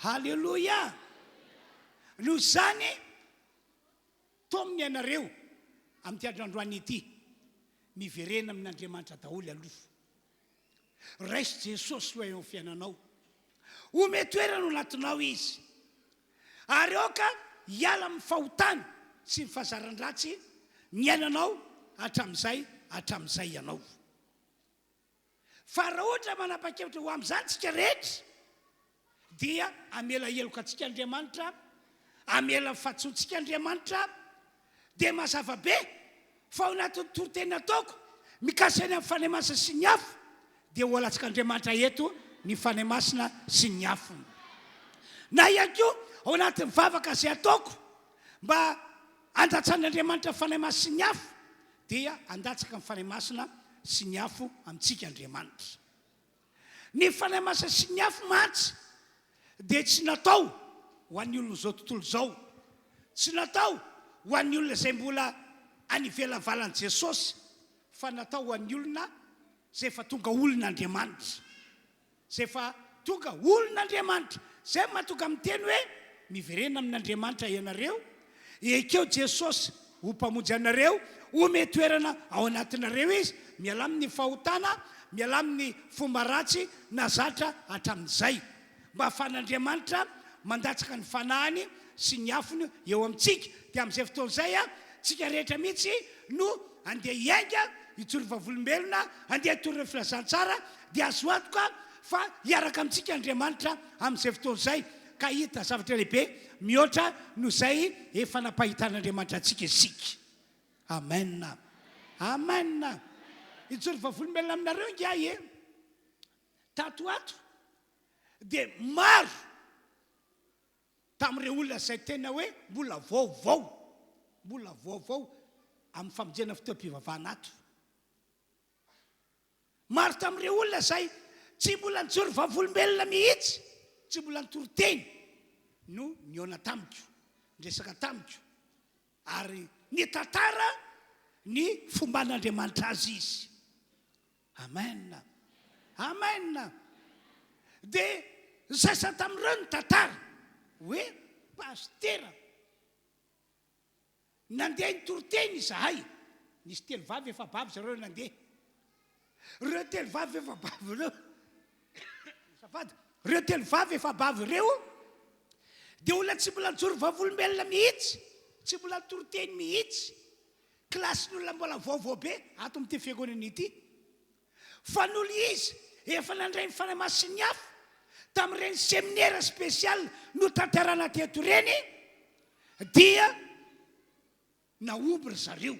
Speaker 3: halleluja. Noho izany tomony ianareo amin'ny androandroany ity miverena amin'Andriamanitra daholo aloha. Raisy Jesosy ho eo amin'ny fiainanao, ome toerana ho anatinao izy, ary aoka hiala amin'ny fahotana sy ny fahazaran-dratsy ny ainanao hatramin'izay ianao. Fa raha ohatra manapa-kevitra ho amin'izany tsika rehetra dia amela heloka antsika Andriamanitra, amela fahatsontsika Andriamanitra, dia mazava be fa ao anatin'ny toroteny ataoko mikasiny amin'ny fanahy masina sy ny afo dia ho alatsika Andriamanitra eto ny fanahy masina sy ny afo. Na ihany koa ao anatin'ny vavaka izay ataoko mba andatsan'Andriamanitra fanahy masina sy ny afo dia andatsaka ny fanahy masina sy ny afo amintsika Andriamanitra. Ny fanahy masina sy ny afo mantsy dia tsy natao ho an'ny olona zao tontolo zao, tsy natao ho an'ny olona izay mbola anivelan'ny valan'i Jesosy, fa natao ho an'ny olona izay efa tonga olon'Andriamanitra, izay efa tonga olon'Andriamanitra. Izay mahatonga miteny hoe miverena amin'Andriamanitra ianareo, ekeo Jesosy ho mpamonjy anareo, ome toerana ao anatinareo izy, miala amin'ny fahotana, miala amin'ny fomba ratsy na zatra hatramin'izay, mba ahafahan'Andriamanitra mandatsaka ny fanahiny sy ny afony eo amintsika. Dia amin'izay fotoan'izay tsika rehetra mihitsy no andeha hiainga hijoro vavolombelona, andeha hitory filazantsara, dia azo antoka fa hiaraka amintsika Andriamanitra amin'izay fotoan'izay, ka hita zavatra lehibe mihoatra no izay efa nampahitan'Andriamanitra antsika isika. Amen. Amen. Hijoro vavolombelona aminareo ngia tato ato dia maro tamin'ireo olona izay tena hoe mbola vaovao amin'ny famonjena fotoam-pivavahana ato. Maro tamin'ireo olona izay tsy mbola nijoro vavolombelona mihitsy, tsy mbola nitoroteny no niona tamiko, ndresaka tamiko, ary ny tantara ny fomban'Andriamanitra azy izy. Amen. Amen. Dia sasa tamin'ireo ny tantara hoe pastera nandeha nitoroteny izahay, nisy telo vavy efa bavy zareo nandeha, reo telo vavy efa bavy reo reo telo vavy efa bavy reo dia olona tsy mbola nijoro vavolombelona mihitsy, tsy mbola nitoroteny mihitsy, klasin'olona mbola vaovao be ato amin'ity fiangonana ity, fa n'olo izy efa nandray ny fanahy masina sy ny afo tamin'ireny seminaire spécial no tantarana teto reny, dia naomby ry zareo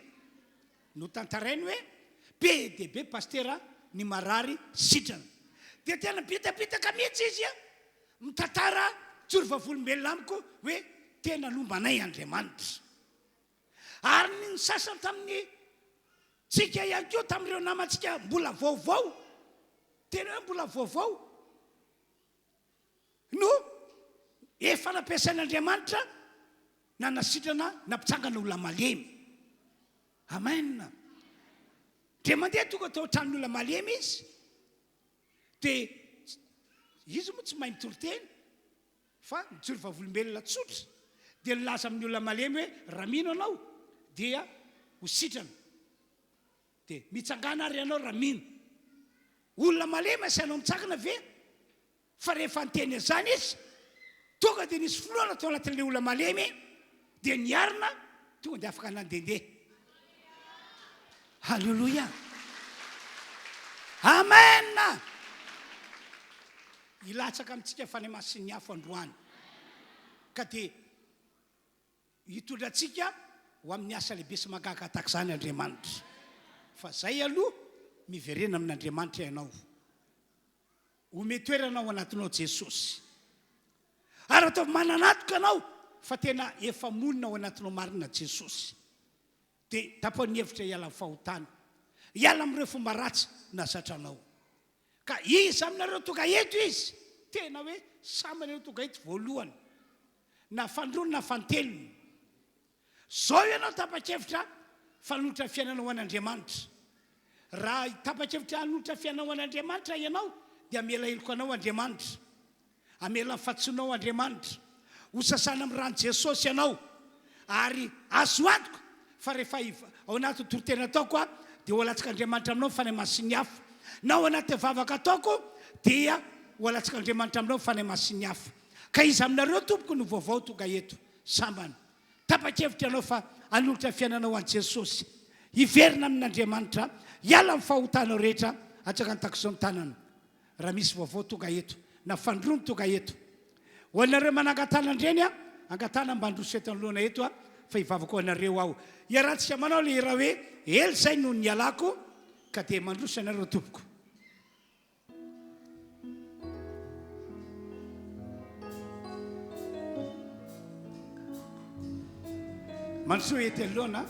Speaker 3: no tantarainy hoe be dia be pastera ny marary sitrana. Dia tena bitabitaka mihitsy izy mitantara joro vavolombelona amiko hoe tena lombanay Andriamanitra. Ary ny sasany tamin'ny tsika ihany koa tamin'ireo namantsika mbola vaovao, tena hoe mbola vaovao no efa nampiasain'Andriamanitra nanasitrana nampitsangana olona malemy. Amen. Dia mandeha tonga tao tranon'olona malemy izy, dia izy moa tsy mahay mitoroteny, fa mijory vavolombelona tsotra dia nilaza amin'ny olona malemy hoe raha mino anao dia ho sitrana dia mitsangana ary ianao raha mino olona malemy asianao mitsakana ve fa rehefa nteny azany izy tonga dia nisy foloana tao anatin'ilay olona malemy dia niarina tonga dia afaka nandendeha halleloia amen ilatsaka amintsika fany masin'ny afo androany ka dia hitondratsika ho amin'ny asa lehibe sy magaga tahaka izany Andriamanitra fa zay aloha miverena amin'Andriamanitra ianao ometoerana ao anatinao Jesosy ary atao mananatoka anao fa tena efa monina ao anatinao marina Jesosy dia tapany hevitra hiala amin'ny fahotana hiala amin'ireo fomba ratsy nasatranao ka izy aminareo tonga eto izy tena hoe samy anareo tonga eto voalohany na fandrony na fantelony zao ianao tapa-kevitra fanolotra fiainana ho an'Andriamanitra raha tapa-kevitra hanolotra fiainana ho an'Andriamanitra ianao dia amela heloko anao Andriamanitra amela fatsoanao Andriamanitra ho sasana amin'ny rano Jesosy ianao ary azo antoko fa rehefa ao anaty toritena ataoko dia ho alatsaka Andriamanitra aminao fany masin'ny afo na ao anaty vavaka ataoko dia ho alatsaka Andriamanitra aminao fany masin'ny afo ka izy aminareo tompoko no vaovao tonga eto sambany tapa-kevitra ianao fa hanolotra fiainana ho an Jesosy hiverina amin'Andriamanitra hiala amin'ny fahotanao rehetra atsaka ny takizao ny tanana raha misy vaovao tonga eto na fandrony tonga eto ho anareo manangatana andreny angatana mba androso eto anoloana eto fa hivavaka ho anareo aho iarahantsika manao le raha hoe ely zay no ny alako ka dia mandroso anareo tompoko mandroso ety anoloana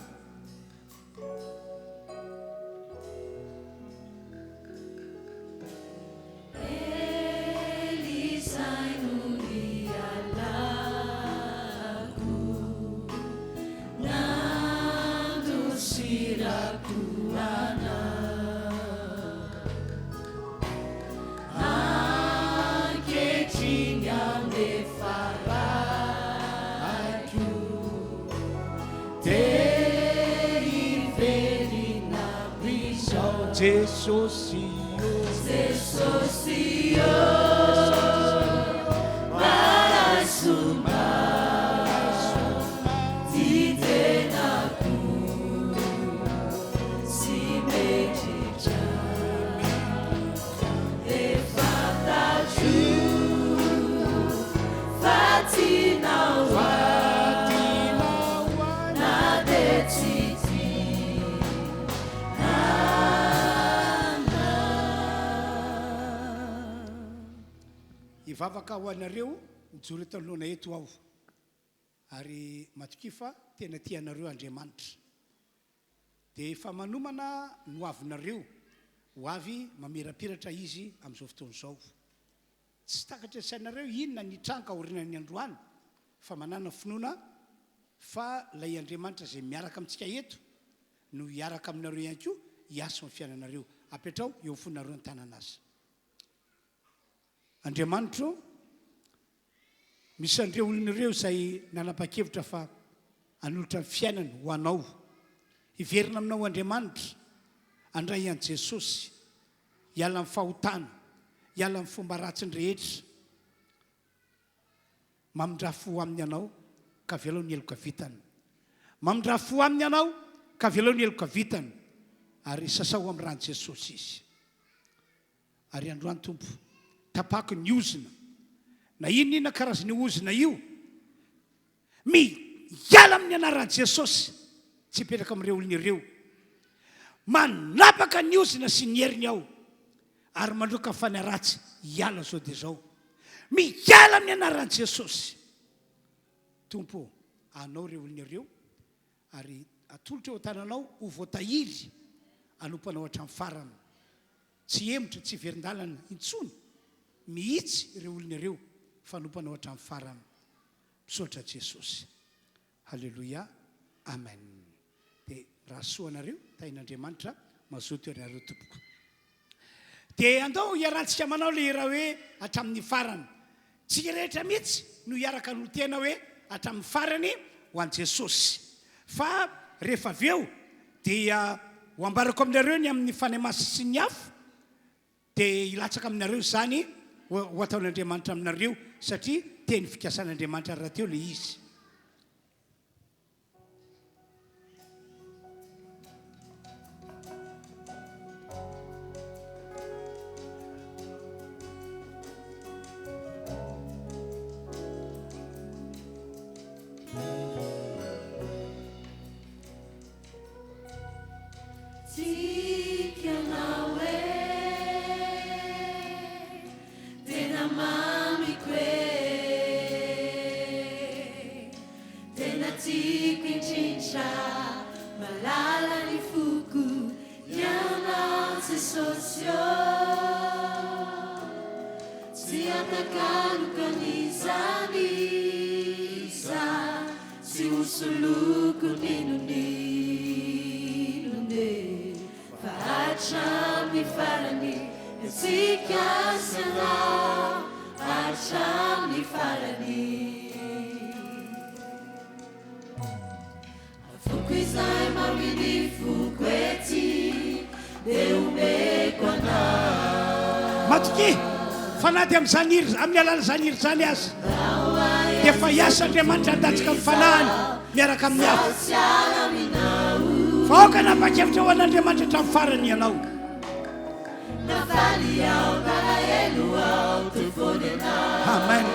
Speaker 3: Jesus,
Speaker 2: para sumar, tidenaku, si medija, e fataju, fatinawa, na detiti.
Speaker 3: Vavaka ho anareo mijory eto anoloana eto aho ary matoky fa tena tianareo Andriamanitra dia efa manomana no avinareo ho avy mamirapiratra izy amin'izao fotoana izao tsy takatra sainareo inona ny tranka orinan'ny androany fa manana finoana fa lay Andriamanitra zay miaraka amintsika eto no hiaraka aminareo ihany koa hiasa amin'ny fiainanareo apetrao eo fonareo ny tanana azy Andriamanitra misy andreo olon'ireo izay nanapa-kevitra fa hanolotra ny fiainana ho anao hiverina aminao Andriamanitra andray an Jesosy hiala amin'ny fahotana hiala amin'ny fomba ratsiny rehetra mamindra fo aminy anao ka velao ny heloka vitany mamindra fo aminy anao ka velao ny heloka vitany ary sasao amin'ny rano Jesosy izy ary androany tompo tapako ny ozina na inona karazany ozina io miala amin'ny anaran'i Jesosy tsy hipetraka amin'ireo olona ireo manapaka ny ozina sy ny heriny ao ary mandroaka fany ratsy hiala zao dia zao miala amin'ny anaran'i Jesosy tompo anao ireo olona ireo ary atolotra eo tananao ho voatahiry anompanao hatramin'ny farany tsy emotra tsy verin-dalana intsony mihitsy ireo olona ireo fanompanao hatramin'ny farany misaotra Jesosy halleloia amen dia raha soanareo tain'Andriamanitra mazoto ianareo tompoko dia andao hiarantsika manao le raha hoe hatramin'ny farany tsika rehetra mihitsy no hiaraka no tena hoe hatramin'ny farany ho an' Jesosy fa rehefa avy eo dia ho ambarako aminareo ny amin'ny fanahy masy sy ny afo dia ilatsaka aminareo zany ho ataon'Andriamanitra aminareo satria teny fikasan'Andriamanitra raha teo le izy. Matoky fanady amin'izany amin'ny alàna zany iry zany azy dia fa hiasa Andriamanitra handatsika amin'ny fanahany miaraka amin'ny hafa fa aoka napakevitra ho an'Andriamanitra hatramin'ny farany ianao. Amen.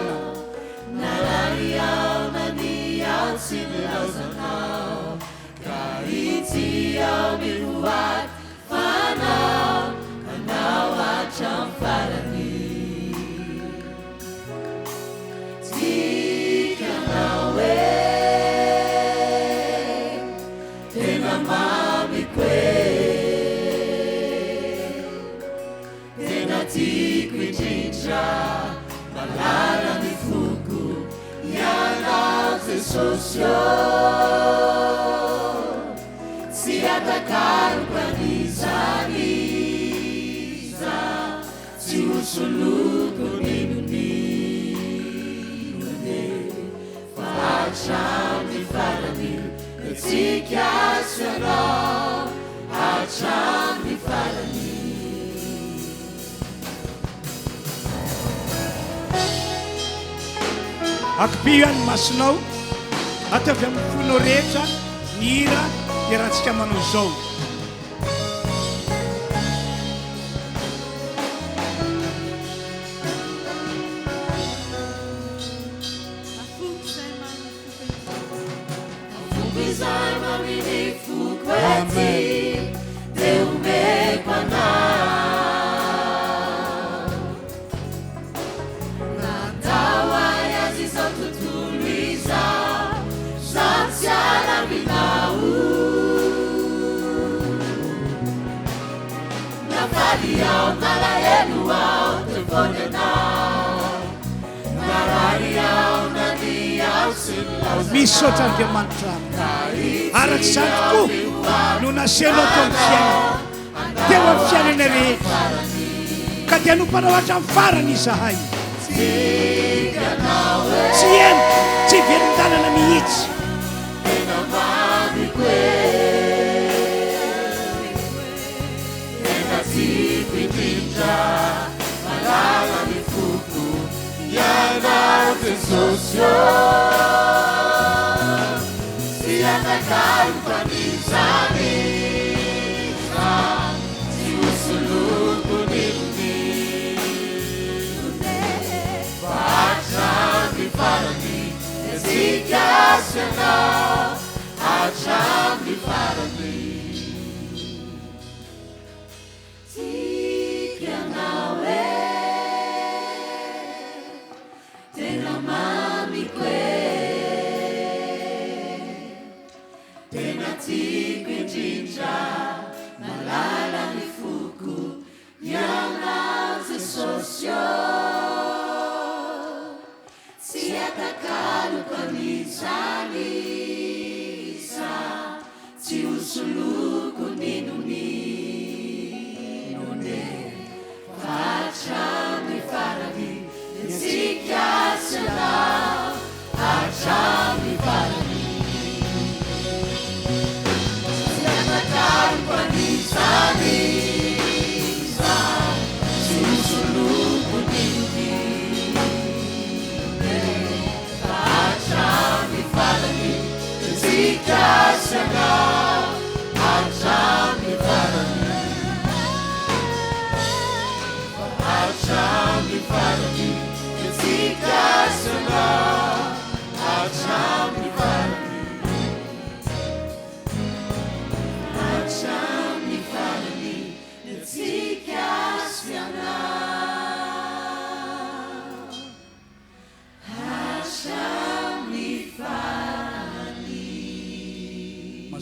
Speaker 3: Akpio any masinao ataovy amin'ny fonao rehetra ny hira dia rahantsika manao izao. Misaotra Andriamanitra araka izany tokoa no nasenao tao amin'ny fiainana teo amin'ny fiainana rehetra ka dia nompanao hatramin'ny farany izahay tsy eno tsy velon-dalana mihitsy
Speaker 2: Farani,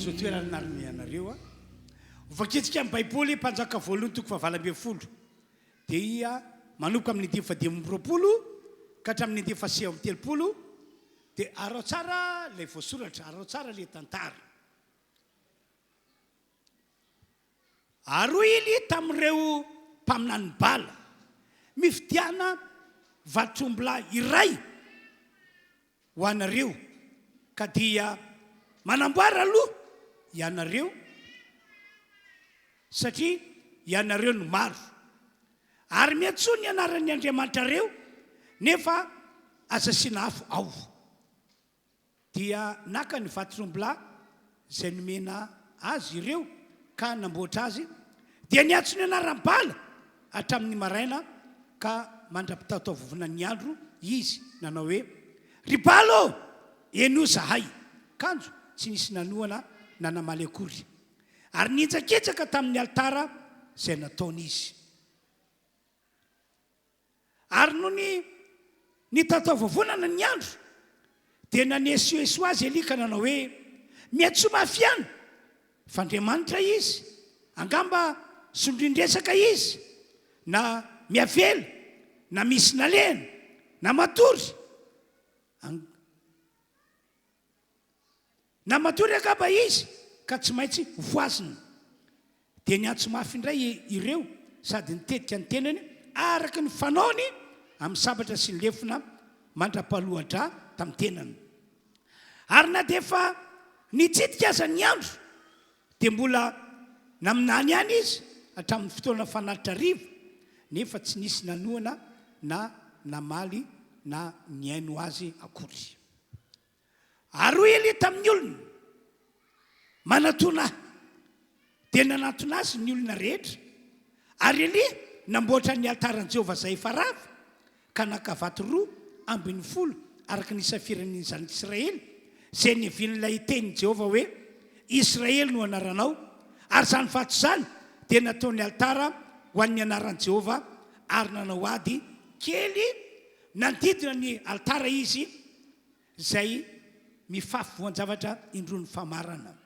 Speaker 3: zao toerana nariny ianareo vaketsika amin'ny baiboly mpanjaka voalohany toko 7 dia manomboka amin'ny 5 ka hatramin'ny 6 dia arao tsara ilay voasoratra arao tsara ilay tantara aroily tamin'ireo mpaminany bala mifidiana vatrombola iray ho anareo ka dia manamboara aloha ianareo satria ianareo no maro ary miantsoa ny anaran'ny Andriamanitra reo nefa aza sinafo ao dia naka ny vatrombola izay nomena azy ireo ka namboatra azy dia niantso ny anaran'ny bala hatramin'ny maraina ka mandrapitaotao ny andro izy nanao hoe ry bala eno zahay kanjo tsy nisy nanoana nanamaly akory ary ninjaketsaka tamin'ny altara izay nataony izy ary no ny tataovavonana ny andro dia nanesioeso azy elika nanao hoe miantsoa mafiana fa Andriamanitra izy angamba sondrindresaka izy na miavela na misy nalena na matory angamba izy ka tsy maintsy voazina dia niantso mafy indray ireo sady nitetika ny tenany araka ny fanaony amin'ny sabatra sy ny lefina mandra-pahalohadra tamin'ny tenany ary na dia efa nitsitika aza ny andro dia mbola naminany ihany izy hatramin'ny fotoana fanalitra riva nefa tsy nisy nanoana na namaly na niaino azy akory aroy eli tamin'ny olona manatona dia nanatona azy ny olona rehetra ary eli namboatra ny altaran'i Jehovah izay efa rava ka naka vato 2 araka ny safiran'ny zanak'Israely izay niavian'ilay teny Jehovah hoe Israely no anaranao ary zany vato zany dia nataony altara ho an'ny anaran'i Jehovah ary nanao ady kely nandidina ny altara izy izay mifafy voan-javatra indrony famarana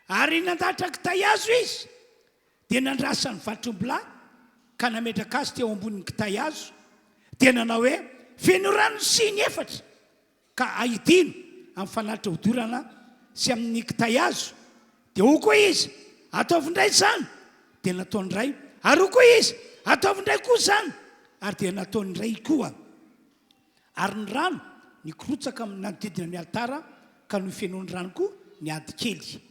Speaker 3: ary nandatra kitay azo izy dia nandrasa ny vatrombola ka nametraka azy teo ambonin'ny kitay azo dia nanao hoe feno rano sy ny efatra ka ahidino amin'ny fanalitra hodorana sy amin'ny kitay azo dia ho koa izy ataovindray zany dia nataony ray ary ho koa izy ataovindray koa zany ary dia nataony ray koa ary ny rano nikorotsaka nanodidina ny altara ka no fenoany rano koa ny ady kely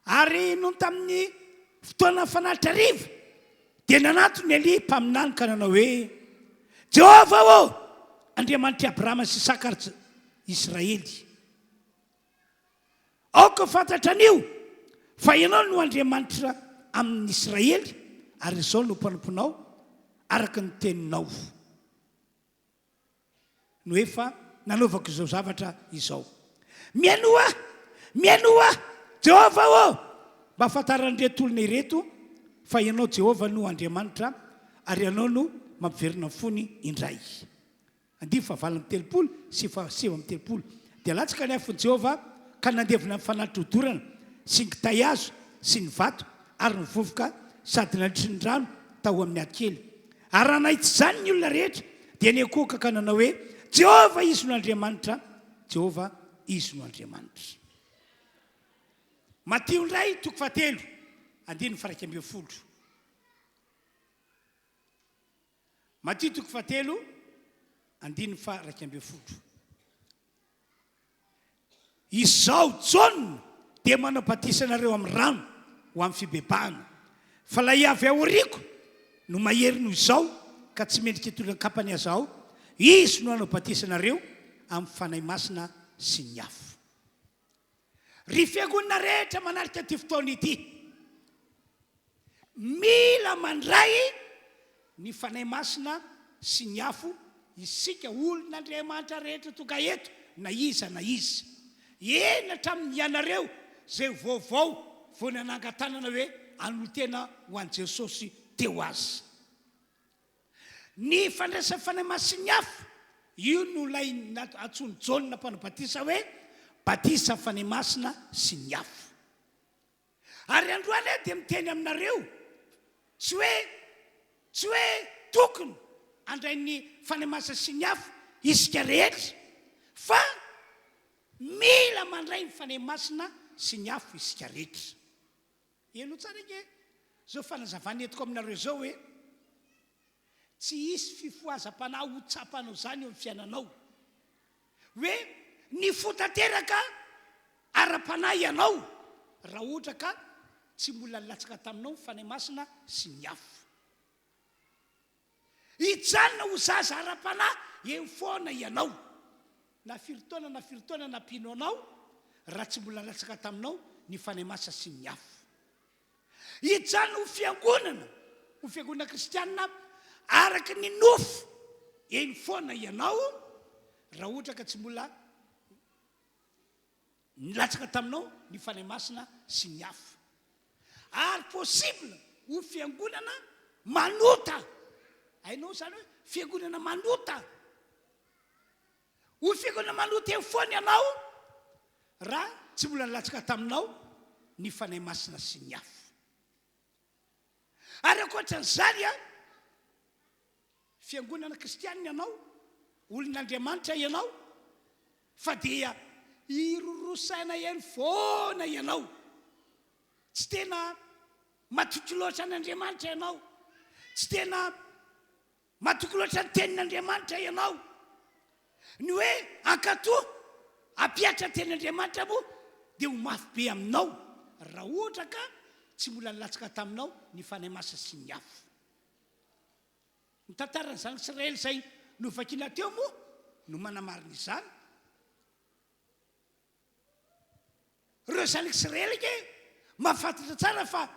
Speaker 3: ary no tamin'ny fotoana fanalitra riva dia nanato ny Eli mpaminany ka nanao hoe Jehovah ô Andriamanitra Abrahama sy Isaka ary Israely aoka fantatra anio fa ianao no Andriamanitra amin'ny Israely ary izao no mpanomponao araka ny teninao no efa nanaovako izao zavatra izao mianoa Jehovah ô mba afantaran'ireto olona ireto fa ianao Jehovah no Andriamanitra ary ianao no mampiverina fony indray 9:30 sy 7:30 dia latsaka ny afony Jehovah ka nandevina amin'ny fanalitra hodorana sy ny kitay azo sy ny vato ary ny vovoka sady nandritry ny rano tao amin'ny ady kely ary raha nahitsy zany ny olona rehetra dia niekoka ka nanao hoe Jehovah izy no Andriamanitra Jehovah izy no Andriamanitra Matio ndray 7:1 Matio 7:1 izao Jaune dia manapatisanareo amin'ny rano ho amin'ny fibebahana fa lay avy aoriko no mahery noho izao ka tsy mendrika tolakapany aza ao izy no anapatisanareo amin'ny fanahy masina sy ny afo ry fiangonana rehetra manarika ty fotoana ity mila mandray ny fanahy masina sy ny afo isika olon'Andriamanitra rehetra tonga eto na iza eny hatramin'ny ianareo zay vaovao vao nanangatanana hoe anotena ho an'i Jesosy teo azy ny fandraisa fanahy masina sy ny afo io no lay atsony Jaune mpanabatisa hoe batisa fanay masina sy ny afo ary androany dia miteny aminareo tsy hoe tokony andray ny fanay masina sy ny afo isika rehetra fa mila mandray ny fanay masina sy ny afo isika rehetra eno tsara ke zao fanazavana etiko aminareo zao hoe tsy isy fifoazam-panahy ho tsapanao zany eo amin'ny fiainanao hoe ny fotateraka ara-panahy ianao raha ohatra ka tsy mbola latsaka taminao fanay masina sy ny afo hijanona ho zaza ara-panahy eo foana ianao na firotoana nampino anao raha tsy mbola latsaka taminao ny fanay masina sy ny afo hijanona ho fiangonana kristianina araka ny nofo eny foana ianao raha ohatra ka tsy mbola nilatsaka taminao ny fanay masina sy ny afo ary possible ho fiangonana manota hainao zany hoe fiangonana manota ho fiangonana manota eny foana ianao raha tsy mbola nilatsaka taminao ny fanay masina sy ny afo ary akoatran'izany fiangonana kristianina ianao olon'Andriamanitra ianao fa dia irorosaina eny foana ianao tsy tena matoky loatra n'Andriamanitra ianao tsy tena matoky loatra ny tenin'Andriamanitra ianao ny hoe ankatoa ampiatra tenin'Andriamanitra moa dia ho mafy be aminao raha ohatra ka tsy mbola nilatsaka taminao ny fanay masina sy ny afo ny tantarany zanak'Israely zay novakina teo moa no manamarina izany ireo zanak'Israely ke mahafantatra tsara fa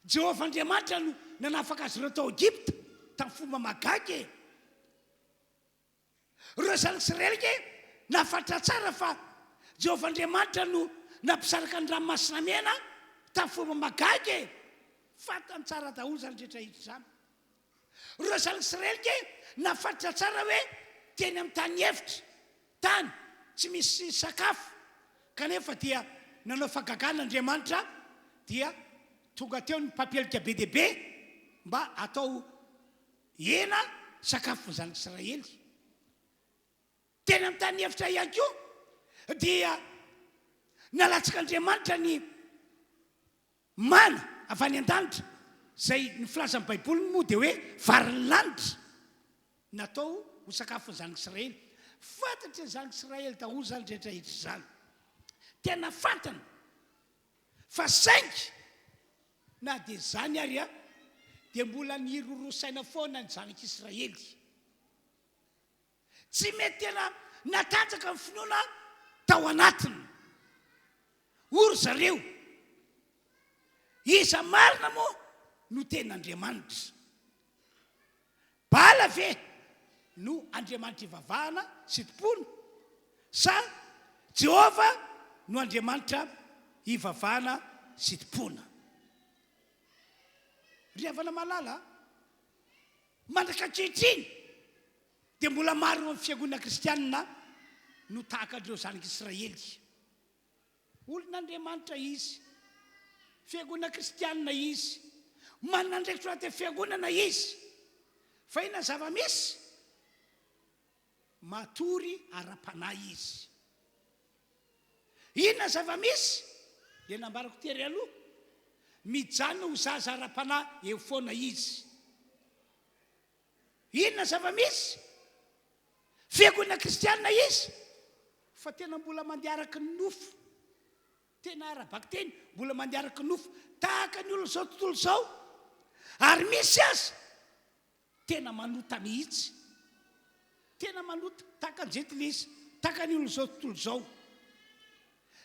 Speaker 3: Jehovah Andriamanitra no nanafaka azy ireo tao Egypta tamin'ny fomba magaga ireo zanak'Israely ke nahafantatra tsara fa Jehovah Andriamanitra no nampisaraka ny ranomasina mena tamin'ny fomba magaga fantany tsara daholo zany rehetra hita zany ireo zanak'Israely ke nahafantatra tsara hoe teny amin'ny tany hevitra tany tsy misy sakafo kanefa dia nanao fagagan'Andriamanitra dia tonga teo ny mpampielika be dia be mba atao hena sakafo ny zanak'Israely teny amin'ny tany hevitra ihany koa dia nalatsak'Andriamanitra ny mana avy any an-danitra zay ny filazan'ny baiboly moa dia hoe vary ny lanitra natao ho sakafo ny zanak'Israely fantatry ny zanak'Israely daholo zany rehetra hita zany tena fantana fa saingy na dia zany ary dia mbola nirorosaina foana ny zanak'Israely tsy mety tena natanjaka ny finoana tao anatiny ory zareo iza marina moa no ten'Andriamanitra bala ve no Andriamanitra ivavahana sy tompona sa Jehova no Andriamanitra ivavahana sy tompona ry havana malala mandrakatrehitriny dia mbola maro amin'ny fiangonana kristianina no tahaka andreo zanak'Israely olon'Andriamanitra izy fiangonana kristianina izy manana ndraikitra anaty fiangonana izy fa ina zava-misy matory ara-panahy izy inona zava-misy dia nambarako tery aloha mijanona ho zaza ara-panahy eo foana izy inona zava-misy fiangonana kristianina izy fa tena mbola mandeha araky ny nofo tena arabaky teny mbola mandeha araky ny nofo tahaka ny olo zao tontolo zao ary misy azy tena manota mihitsy tena manota tahaka ny jetilisa tahaka ny olo zao tontolo zao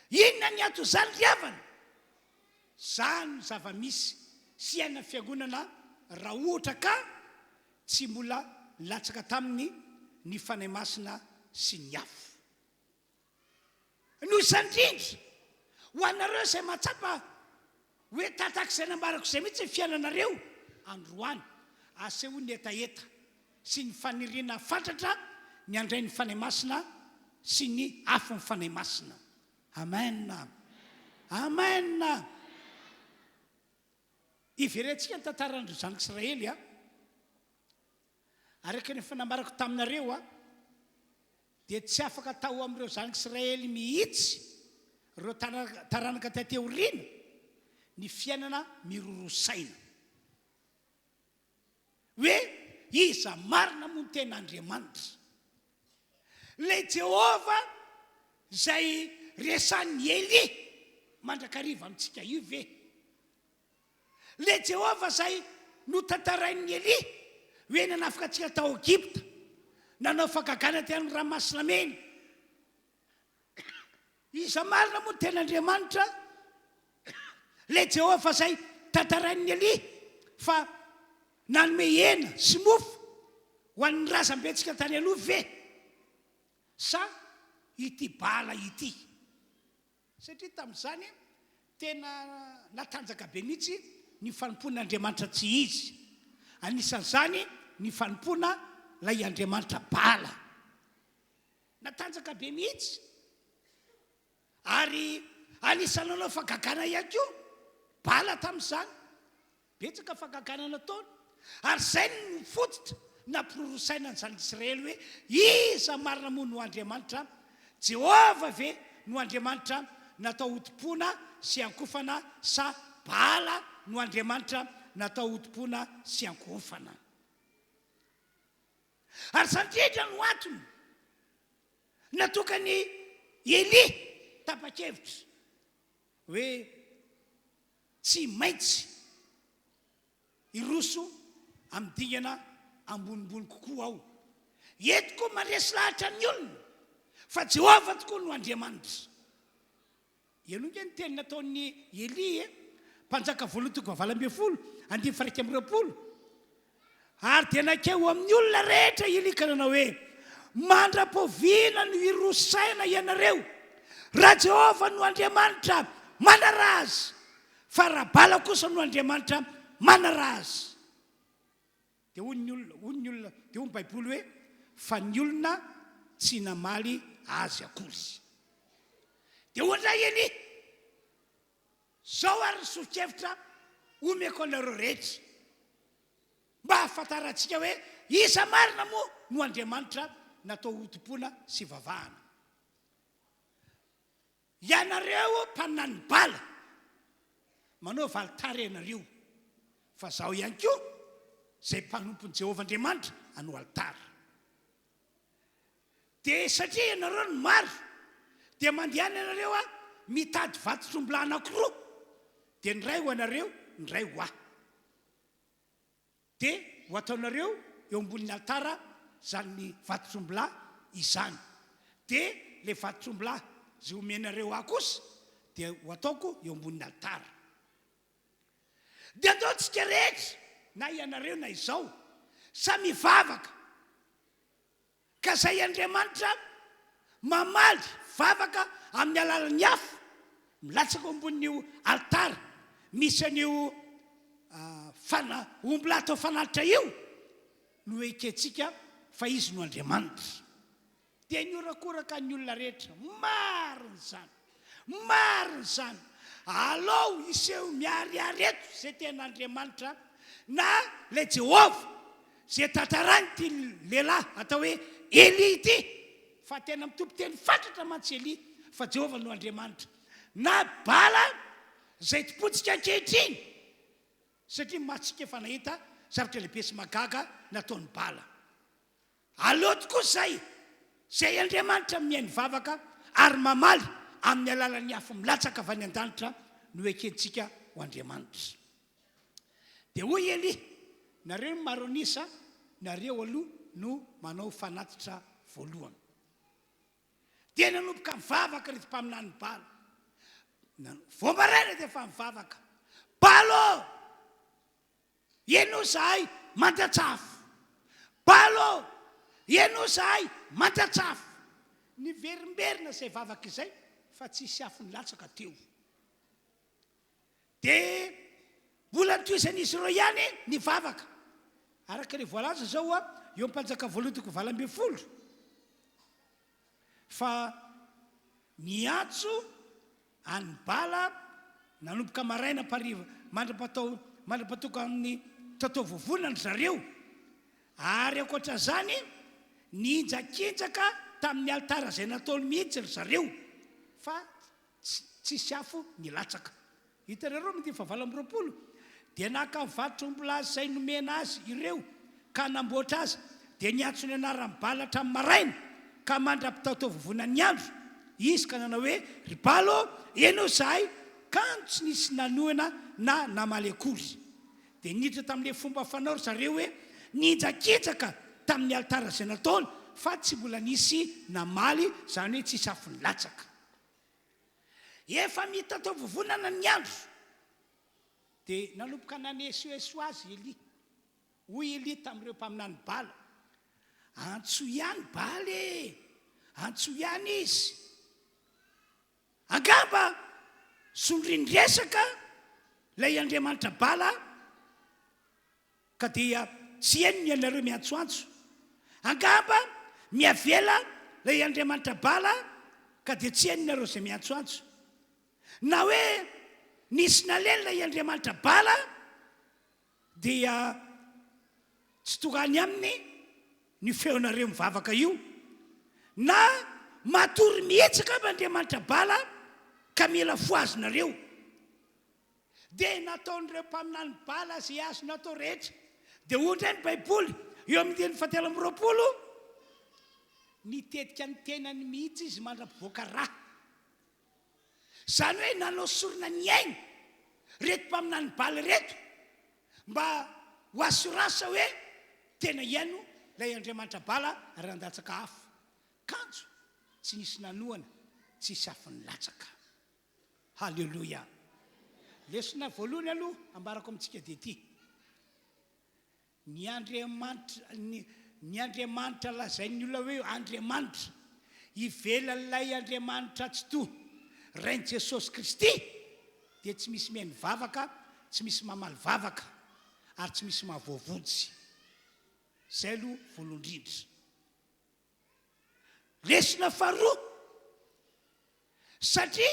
Speaker 3: inona ny ato zany riavana zany zava-misy sy aina fiangonana raha ohatra ka tsy mbola latsaka taminy ny fanay masina sy ny afo no isandrindra ho anareo izay matsapa hoe tatak'izay nambarako izay mihitsy fiainanareo androany aseho ny etaeta sy ny faniriana fantatra ny andray ny fanay masina sy ny afo ny fanay masina. Amen. Amen. Iverentsika ny tantarandro zanak'Israely a. Araka ny fanamarako taminareo a, dia tsy afaka tao amin'ireo zanak'Israely mihitsy ireo taranaka taty aoriana ny fiainana mirorosaina. Hoe iza marina moa ny ten'Andriamanitra. Le Jehova zay resan'ny Eli mandrakariva amintsika io ve? Le Jehova zay notantarain'ny Eli hoe nanafaka antsika tao Egypta, nanao fagagana ty amin'ny ranomasina mena. Iza marina moa ny ten'Andriamanitra. Le Jehova zay tantarain'ny Eli fa nanome hena sy mofo ho an'ny razam-betsika tany aloha ve? Sa ity bala ity? Satria tamin'izany tena natanjaka be mihitsy ny fanompon'Andriamanitra tsy izy. Anisan'izany ny fanompoana lay Andriamanitra bala. Natanjaka be mihitsy. Ary anisan'ny nanao fagagana ihany koa bala tamin'izany. Betsaka fagagana nataony. Ary zay no fototra nampirorosaina ny zanak'Israely hoe iza marina moa no Andriamanitra. Jehova ve no Andriamanitra natao hodim-pona sy ankofana, sa bala no Andriamanitra natao hodim-pona sy ankofana? Ary satria no antony natokany Eli tapa-kevitra hoe tsy maintsy iroso amin'ny dingana ambonimbony kokoa aho. Eto koa maresy lahatra ny olona fa Jehova tokoa no Andriamanitra. Enonge ny teny nataon'ny Eli mpanjaka voalohany toko vavaka 20, andimy faraika amby roapolo. Ary dia nakeo amin'ny olona rehetra Eli ka nanao hoe mandra-poviana no irosaina ianareo raha Jehova no Andriamanitra manarazy, fa raha bala kosa no Andriamanitra manarazy. Dia hoy ny olona, dia hoy ny Baiboly hoe fa ny olona tsy namaly azy akory. Dia hoandray Eli, zao ary sokevitra omeko anareo rehetra mba hafantarantsika hoe iza marina moa no Andriamanitra natao hodim-pona sy vavahana. Ianareo mpanany bala manao valitara ianareo, fa zaho ihany koa zay mpanompon'i Jehova Andriamanitra hanao alitara. Dia satria ianareo no maro, dia mandehana ianareo a mitady vato-trombola anankiroa, dia ny ray ho anareo, ny ray ho ahy. Dia ho ataonareo eo ambonin'ny alitara zany ny vato-trombola izany. Dia le vato-trombola zay omenareo ahy kosa dia ho ataoko eo ambonin'ny alitara. Dia ataontsika rehetra, na ianareo na izao, samy vavaka. Ka zay Andriamanitra mamaly vavaka amin'ny alalan'ny afo, milatsaka ambonin'io alitara, misy an'io omby lahy atao fanalitra io, no ekentsika fa izy no Andriamanitra. Dia niorakoraka ny olona rehetra, mariny zany. Alao iseho miariary eto zay ten'Andriamanitra na le Jehova zay tantarany ty lehilahy atao hoe Eli ity, fa tena mitompo teny fantatra mantsy Eli fa Jehova no Andriamanitra. Na bala zay topotsika ankehitriny, satria matsika efa nahita zavatra lehibe sy magaga nataony bala. Aleo tokoa zay Andriamanitra mihainy vavaka ary mamaly amin'ny alalan'ny afo milatsaka avy any an-danitra no ekentsika ho Andriamanitra. Dia hoy Eli, nareo no maronisa, nareo aloha no manao fanatitra voalohany. Dia nanomboka mivavaka rehefa mpaminany bala. Vao maraina dia efa mivavaka. Balo! Ianao zahay mandatsafo. Balo! Ianao zahay mandatsafo. Niverimberina izay vavaka izay fa tsisy afo nilatsaka teo. Dia mbola nitoizan'izy ireo ihany ny vavaka. Araka ny voalaza zao eo ampanjaka voalohany toko 20. fa miatso any bala nanomboka maraina pariva mandra-patoka amin'ny tatao vovonany zareo ary akoatra zany ninjakinjaka tamin'ny altara zay nataony mihitsy ry zareo fa tsisy afo nilatsaka hitareo minty fa20 dia nakavatrotra ombolazy zay nomena azy ireo ka namboatra azy dia niatso ny anarany bala hatramin'ny maraina ka mandra-tatao vovonany andro izy ka nanao hoe ry balo enao zahay kano tsy nisy nanoana na namaly akory dia niditra tamin'le fomba fanao ry zareo hoe ninjakitsaka tamin'ny altara zay nataony fa tsy mbola nisy namaly zany hoe tsisy afo nilatsaka efa mitatao vovonana ny andro dia nanomboka nanesoeso azy Eli hoy Eli tamin'ireo mpaminany bala antso ihany baly antso ihany izy angamba sondrindresaka lay Andriamanitra bala ka dia tsy henony ianareo miantsoantso angamba miavela lay Andriamanitra bala ka dia tsy henonareo zay miantsoantso na hoe nisy naleny lay Andriamanitra bala dia tsy togany aminy ny feonareo mivavaka io na matory mihetsaka Andriamanitra bala ka mila foazinareo dia nataon'ireo mpaminany bala zay azo natao rehetra dia ondra ny baiboly eo amin'ny 17 nitetika ny tenany mihitsy izy mandra-pivoaka raha zany hoe nanao sorona ny aina reto mpaminany bala reto mba ho assurance hoe tena iano lay Andriamanitra bala ary andatsaka afo kanjo tsy nisy nanoana tsisy afo nilatsaka halleloia lesona voalohany aloha ambarako amintsika dia ty ny Andriamanitra lazain'ny olona hoe Andriamanitra ivelan'ilay Andriamanitra tsy to rain Jesosy Kristy dia tsy misy mihany vavaka tsy misy mamaly vavaka ary tsy misy mahavoavontsy zay aloha voalohany-drindra lesona faharoa satria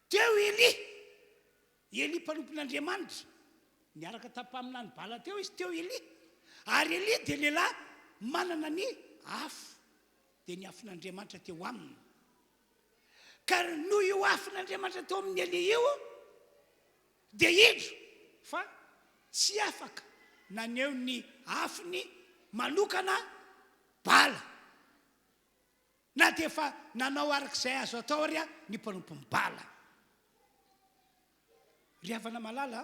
Speaker 3: teo Eli mpanompon'Andriamanitra niaraka tapaminany bala teo izy teo Eli ary Eli dia lehilahy manana ny afo dia ny afon'Andriamanitra teo aminy ka noho io afon'Andriamanitra teo amin'ny Eli io dia hidro fa tsy afaka naneo ny afony manokana bala na dia efa nanao arak'izay azo atao ary ny mpanompon'ny bala ry havana malala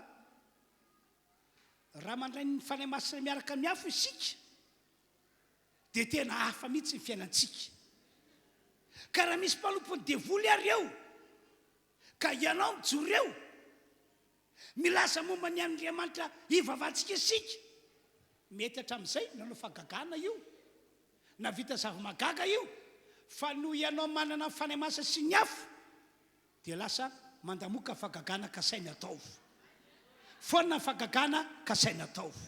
Speaker 3: raha mandray ny fanahy masina miaraka miafo isika dia tena hafa mihitsy ny fiainantsika ka raha misy mpanompony devoly ary eo ka ianao mijoro eo milaza momba ny Andriamanitra hivavahantsika isika mety hatramin'izay nanao fagagana io na vita zavamagaga io fa noho ianao manana ny fanahy masina sy ny afo dia lasa mandamoka fagagana ka saina ataovo foana fagagana ka saina ataovo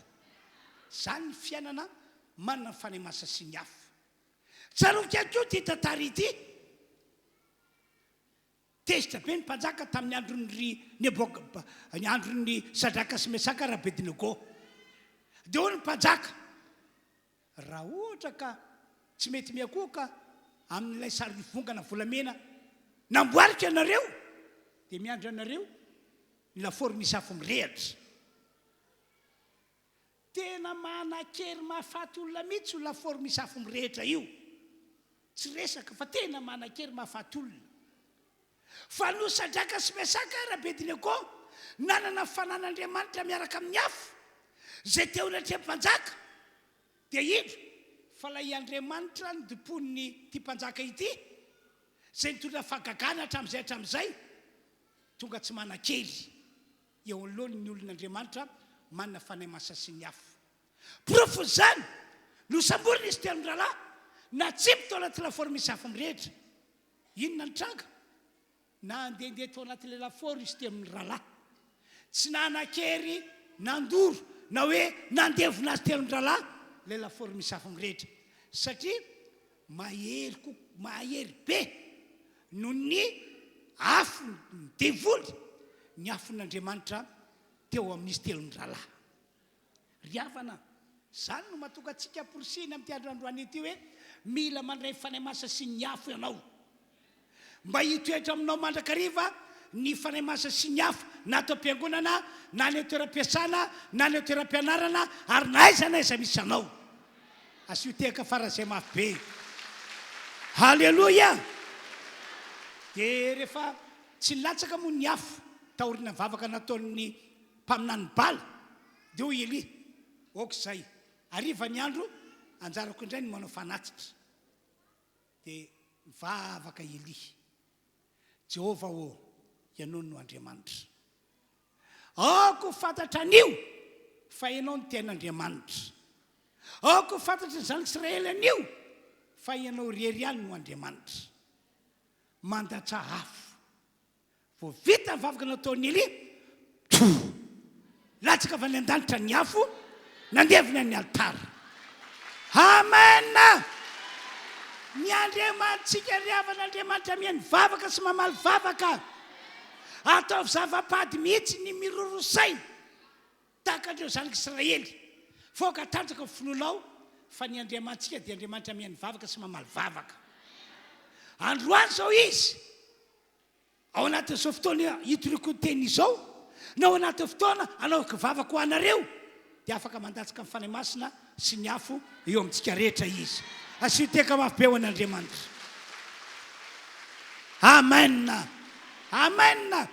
Speaker 3: zany ny fiainana manana ny fanahy masina sy ny afo tsarovika koa ty tantara ity tezitra be ny mpanjaka tamin'ny andron'ny Sadraka sy Mesaka raha Abednego dia hoy ny mpanjaka raha ohatra ka tsy mety miakoka amin'ilay sary vongana volamena namboarika anareo dia miandro anareo ny lafaoro misy afo mirehatra tena manan-kery mahafaty olona mihitsy ho lafaoro misy afo mirehatra io tsy resaka fa tena manan-kery mahafaty olona fa no Sadraka sy Mesaka raha Abednego nanana fanan'Andriamanitra miaraka amin'ny afo zay teo natrea mpanjaka dia hidro fa lay Andriamanitra ny dompon'ny ty mpanjaka ity zay nitondra fagagana hatramin'izay tonga tsy manan-kery eo anoloany ny olon'Andriamanitra manana fanahy masina sy ny afo profo zany no samborina izy telo rahalahy na tsipy tao anaty lafaoro misy afo mirehitra inona ny tranga na andehandeha tao anatin'ilay lafaoro izy teo amin'ny rahalahy tsy nanan-kery nandoro na hoe nandevona azy telo ny rahalahy lay lafaoro misy afo mirehitra satria mahery be no ny afo ny devoly ny afon'Andriamanitra teo amin'izy telon'ny rahalahy. Ry havana, zany no mahatonga antsika porisina amin'ity androandroany ity hoe mila mandray fanahy masina sy ny afo ianao. Mba hitoetra aminao mandrakariva ny fanahy masina sy ny afo na tao am-piangonana na ny toeram-piasana na ny toeram-pianarana ary na aiza misy anao. Asioteka farazay mafy be. Halleloia. Dia rehefa tsy nilatsaka moa ny afo taorina vavaka nataon'ny mpaminany bala dia ho Eli okizay hariva ny andro anjarako indray ny manao fanatitra dia mivavaka Eli. Jehova ianao no Andriamanitra. Aoko fantatra anio fa ianao no ten'Andriamanitra. Aoko fantatra ny zanak'Israely anio fa ianao rery ihany no Andriamanitra. Mandatra afo. Vao vita ny vavaka nataon'ny Eli, latsaka avy any an-danitra ny afo, nandeviny any altara. Amen. Ny Andriamanitsika ry havan'Andriamanitra mihaino vavaka sy mamaly vavaka. Ataovy zava-pady mihitsy ny mirorosaina tahaka andreo zanak'Israely. Foka tanjaka finoanao fa ny Andriamanitsika dia Andriamanitra mihaino vavaka sy mamaly vavaka. Androany zao izy ao anatin'izao fotoana hitoriko teny izao na ao anatin'ny fotoana anaovako vavaka ho anareo dia afaka mandatsika amin'ny fanahy masina sy ny afo eo amintsika rehetra izy. Asioteka mafy be ho an'Andriamanitra. Amen. Amen.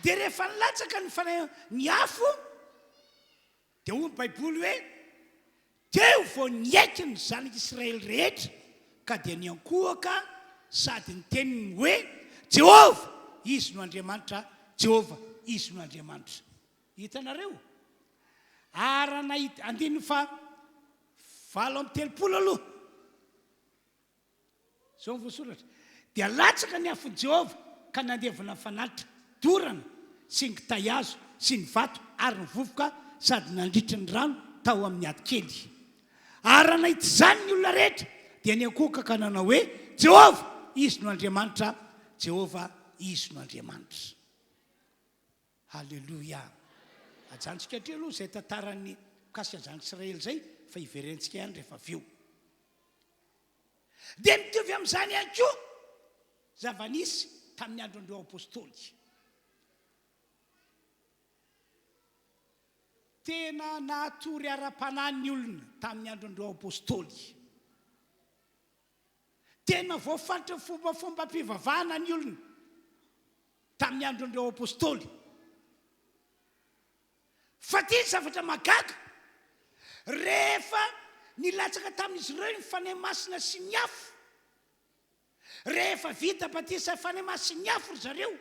Speaker 3: Dia rehefa nilatsaka ny fanahy ny afo dia hoy ny Baiboly hoe teo vao niaiky ny zanak'Israely rehetra ka dia niankohaka sady ny teniny hoe Jehova izy no Andriamanitra, Jehova izy no Andriamanitra. Hitanareo arana andiny fa 7:30 aloha zao voasoratra dia latsaka ny afo Jehova ka nandevina fanatitra dorana sy ny kitayazo sy ny vato ary ny vovoka sady nandritra ny rano tao amin'ny atikely. Arana ity zany ny olona rehetra dia niankohaka ka nanao hoe Jehova izy no Andriamanitra, Jehova izy no Andriamanitra. Halleluia. Ajantsika hatria aloha izay tantarany mikasika zanak'Israely zay fa hiverentsika ihany rehefa avy eo. Dia mitovy amin'izany ihany koa zava-nisy tamin'ny andron'ireo apôstôly. Tena nahatory ara-panahy ny olona tamin'ny andron'ireo apôstôly. Tena voafantatra fomba-pivavahana ny olona tamin'ny andron'ireo apôstôly. Fa tia zavatra magaga rehefa nilatsaka tamin'izy ireo ny fanahy masina sy ny afo. Rehefa vita batisa fanahy masina sy ny afo ry zareo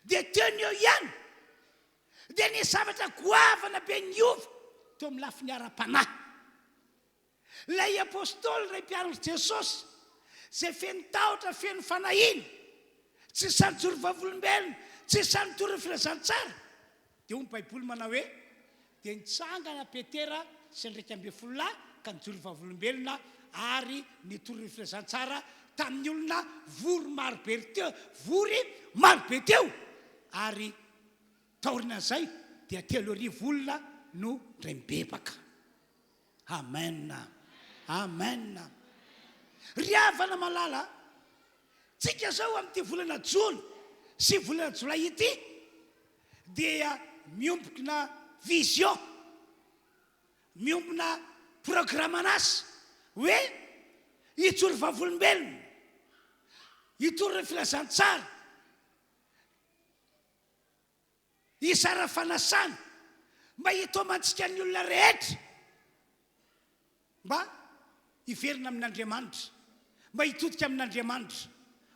Speaker 3: dia teny eo ihany dia ny zavatra goavana be niova teo amin'ny lafiny ara-panahy. Ilay apôstôly ray mpiarotry Jesosy izay feno tahotra feno fanahiny tsy sanjory vavolombelona tsy sanotory filazantsara dia hoy ny Baiboly manao hoe dia nitsangana Petera sy ny 12 ka nijory vavolombelona ary nitory filazantsara tamin'ny olona vory marobe teo ary taorina zay dia 3,000 olona no ndray mibebaka. Amen. Amen. Ry havana malala tsika zao amin'ity volana jona sy volana jolay ity dia miombokina vision, miombona programanasy hoe hitory vavolombelona, hitory filazantsara, hisara fanasana mba hitomantsika ny olona rehetra mba hiverina amin'Andriamanitra, mba hitodika amin'Andriamanitra,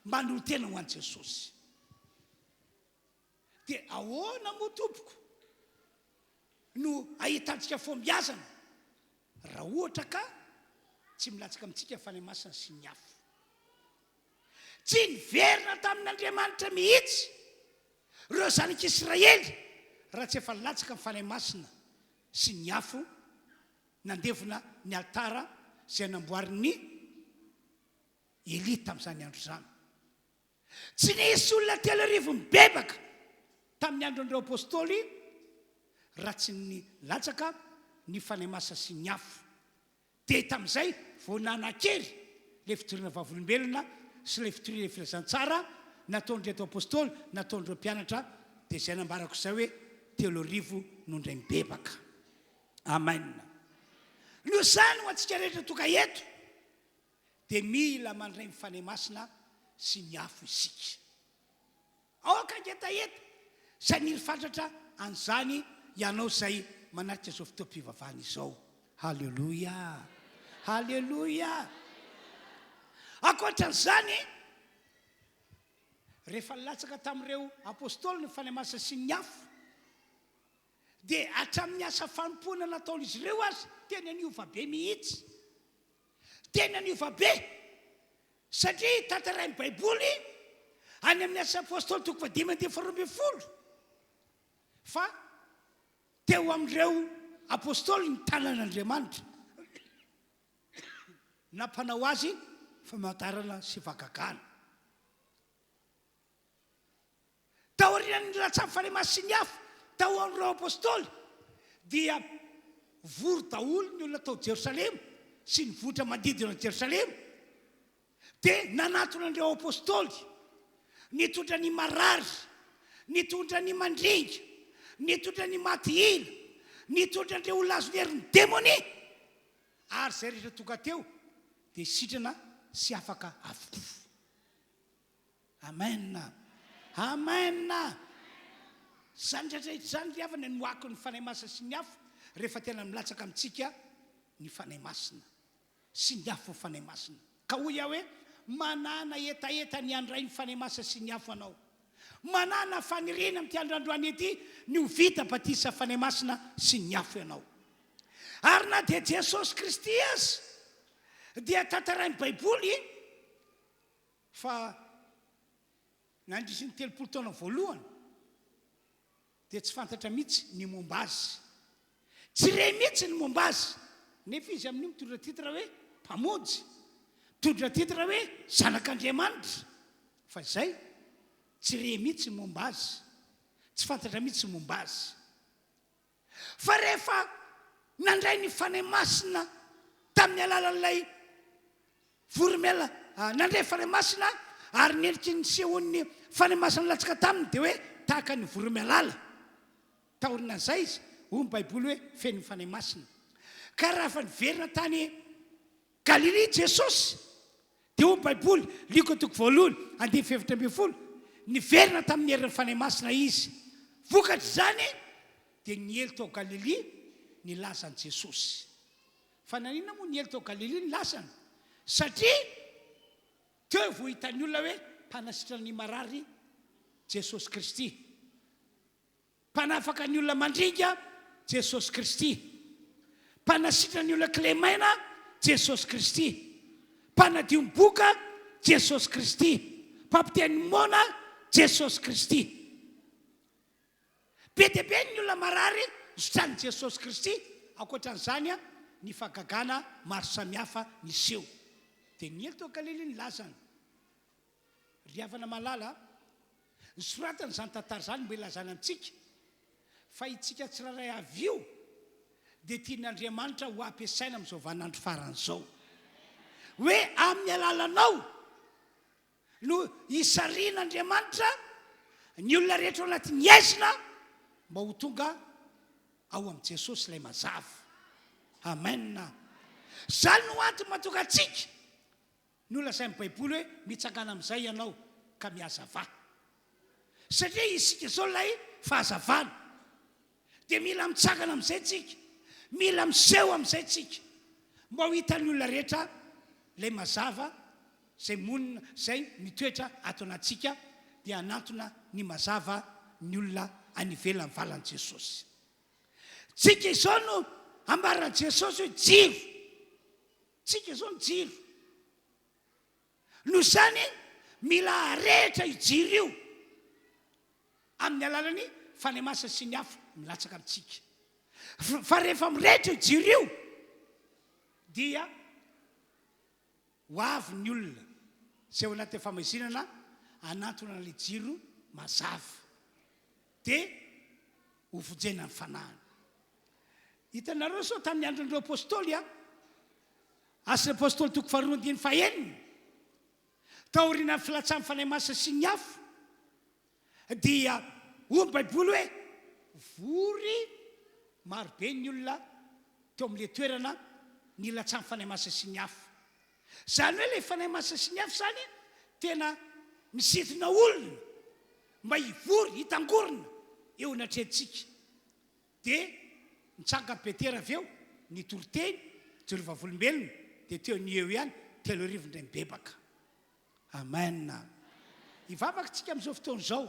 Speaker 3: mba hanolo tena ho an'i Jesosy. Dia ahoana moa tompoko no ahitantsika fombiazana raha ohatra ka tsy milatsaka amintsika fanahy masina sy ny afo. Tsy niverina tamin'Andriamanitra mihitsy ireo zanak'Israely raha tsy efa nilatsaka amin'ny fanahy masina sy ny afo nandevina ny altara izay namboariny Eli tamin'izany andro zany. Tsy nisy olona 3 mibebaka tamin'ny andron'ireo apôstôly raha tsy ny latsaka ny fanemasa sy ny afo. Dia tamin'izay vao nanan-kery le fitoriana vavolombelona sy le fitoriana filazantsara nataon'reto apôstôly, nataon'ireo mpianatra, dia izay nambarako izay hoe 3,000 no indray mibebaka. Amen. No zany ho antsika rehetra toka eto dia mila mandray ny fanemasina sy ny afo isika. Aoka ngeta eto izay niry fatratra an'izany ianao izay manarika izao fotoam-pivavahana izao. Halleloia, halleloia. Ankoatran'izany, rehefa nilatsaka tamin'ireo apôstôly ny fanemasina sy ny afo, dia hatramin'ny asa fanompoana nataon'izy ireo azy tena niova be mihitsy. Tena niova be satria tantarain'ny baiboly any amin'ny asa apôstôly 5:12 fa teo amin'ireo apôstôly ny tanan'Andriamanitra nampanao azy famantarana sy vakagana. Taorian'ny latsa fanemasina sy ny afo tao amin'ireo apôstôly dia vory daholo ny olona tao Jerosalema sy ny vohitra manodidina Jerosalema. Dia nanatona an'ireo apôstôly nitondra ny marary, nitondra ny mandringa, nitondra ny maty ila, nitondra an'ireo olona azo nerin'ny démonie, ary izay rehetra tonga teo dia sitrana sy afaka avokoa. Amen. Amen. Zany rehetra zany ry havana noako ny fanahy masina sy ny afo rehefa tena milatsaka amintsika ny fanahy masina sy ny afo fanahy masina. Ka hoy aho hoe manana etaeta ny andray ny fanahy masina sy ny afo anao. Manana faniriana amin'ity androandroany ety ny ho vita batisa fanahy masina sy ny afo ianao. Ary na dia Jesosy Kristy azy dia tantarain'ny baiboly fa nandrisy ny 30 taona voalohany dia tsy fantatra mihitsy ny momba azy. Tsy re mihitsy ny momba azy. Nefa izy amin'io mitondra titra hoe mpamonjy, mitondra titra hoe zanak'Andriamanitra. Fa izay tsy re mihitsy ny momba azy. Tsy fantatra mihitsy ny momba azy. Fa rehefa nandray ny fanahy masina tamin'ny alalan'ilay voromela, nandray fanahy masina ary nendriky ny sehon'ny fanahy masina latsaka taminy dia hoe tahaka ny voromelala. Taorina izay izy, hoy ny baiboly hoe feno fanahy masina. Ka raha fa niverina tany Galilea Jesosy dia hoy ny baiboly, Luka 2:7-12, niverina tamin'ny herin'ny fanahy masina izy. Vokatra izany dia niely tao Galilea nilazany Jesosy. Fa nanina moa niely tao Galilea nilazany? Satria teo vao hitan'ny olona hoe mpanasitrana ny marary Jesosy Kristy, mpanafaka ny olona mandringa Jesosy Kristy, mpanasitrana ny olona kilemaina Jesosy Kristy, mpanadio ny boka Jesosy Kristy, mpampiteny mona Jesosy Kristy. Be dia be ny olona marary sotrany Jesosy Kristy. Ankoatran'izany ny fagagana maro samihafa niseho. Dia niely tao Galilea nilazany. Ry havana malala, ny soratana izany tantara izany mba ilazana amintsika fa itsika tsiraray avy io dia tian'Andriamanitra ho ampiasaina amin'izao vaninandro faran'izao. Hoe amin'ny alalanao no hisarian'Andriamanitra ny olona rehetra ao anatin'ny aizina mba ho tonga ao amin'i Jesosy ilay mazava. Amen. Zany no antony mahatonga antsika no lazain'ny baiboly hoe mitsangana amin'izay ianao ka mihazava. Satria isika izao ilay fahazavana dia mila mitsangana amin'izay tsika, mila miseho amin'izay tsika mba ho hitan'ny olona rehetra ilay mazava izay monina, izay mitoetra ato anatsika dia anantona ny mazava ny olona any ivelan'ny valan'i Jesosy. Tsika izao no ambaran'i Jesosy hoe jiro. Tsika izao ny jiro. No izany mila arehitra io jiro io amin'ny alalany fanahy masina sy ny afo milatsaka amintsika. Fa rehefa mirehitra io jiro io dia ho avy ny olona sy ao anaty famaizinana anatona le jiro mazava dia hovojena ny fanahiny hitanareo sao tamin'ny andron'ireo apôstôly asy apôstôly toko faharoandiny faheniny taoriana ny filatsamy fanay masina sy ny afo dia hoy baiboly hoe vory marobe ny olona teo amin'le toerana ny latsamy fanay masina sy ny afo zany hoe le fanay masina sy ny afo zany tena misitona olona mba hivory hitangorona eo anatrehantsika dia nitsanga petera avy eo nitoroteny jelovavolombelona dia teo ny eo ihany telo arivondray mibebaka amen hivavaka tsika amin'izao fotoana izao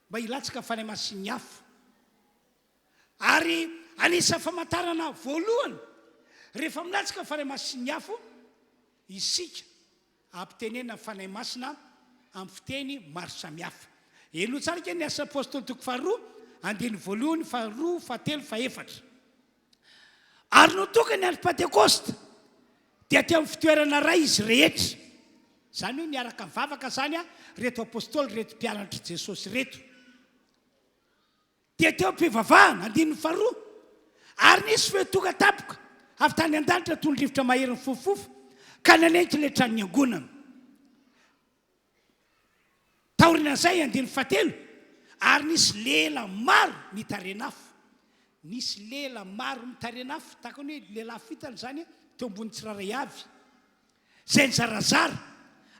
Speaker 3: mba hilatsaka fanay masina sy ny afo ary anisany famantarana voalohany rehefa milatsaka fanay masina sy ny afo isika ampitenena fanay masina amin'ny fiteny maro samihafa elo tsara ke ny asa apôstôly toko faharoa andiny voalohany faharoa fahatelo faefatra ary notokany andro pentekosta dia teo amin'ny fitoerana ray izy rehetra zany hoe niaraka mivavaka zany reto apôstôly reto mpianatra jesosy reto dia teo am-pivavahana andininy faharoa ary nisy fetonga tapoka avy tany an-danitra toy ny rivotra maherin'ny fofofo ka nanenky le tranony angonana taorinan'izay andiny fahatelo ary nisy lela maro mitarenafo nisy lela maro mitarenafo tahaka ny hoe lehilahy fitany zany teo ambony tsiraray avy zay nizarazara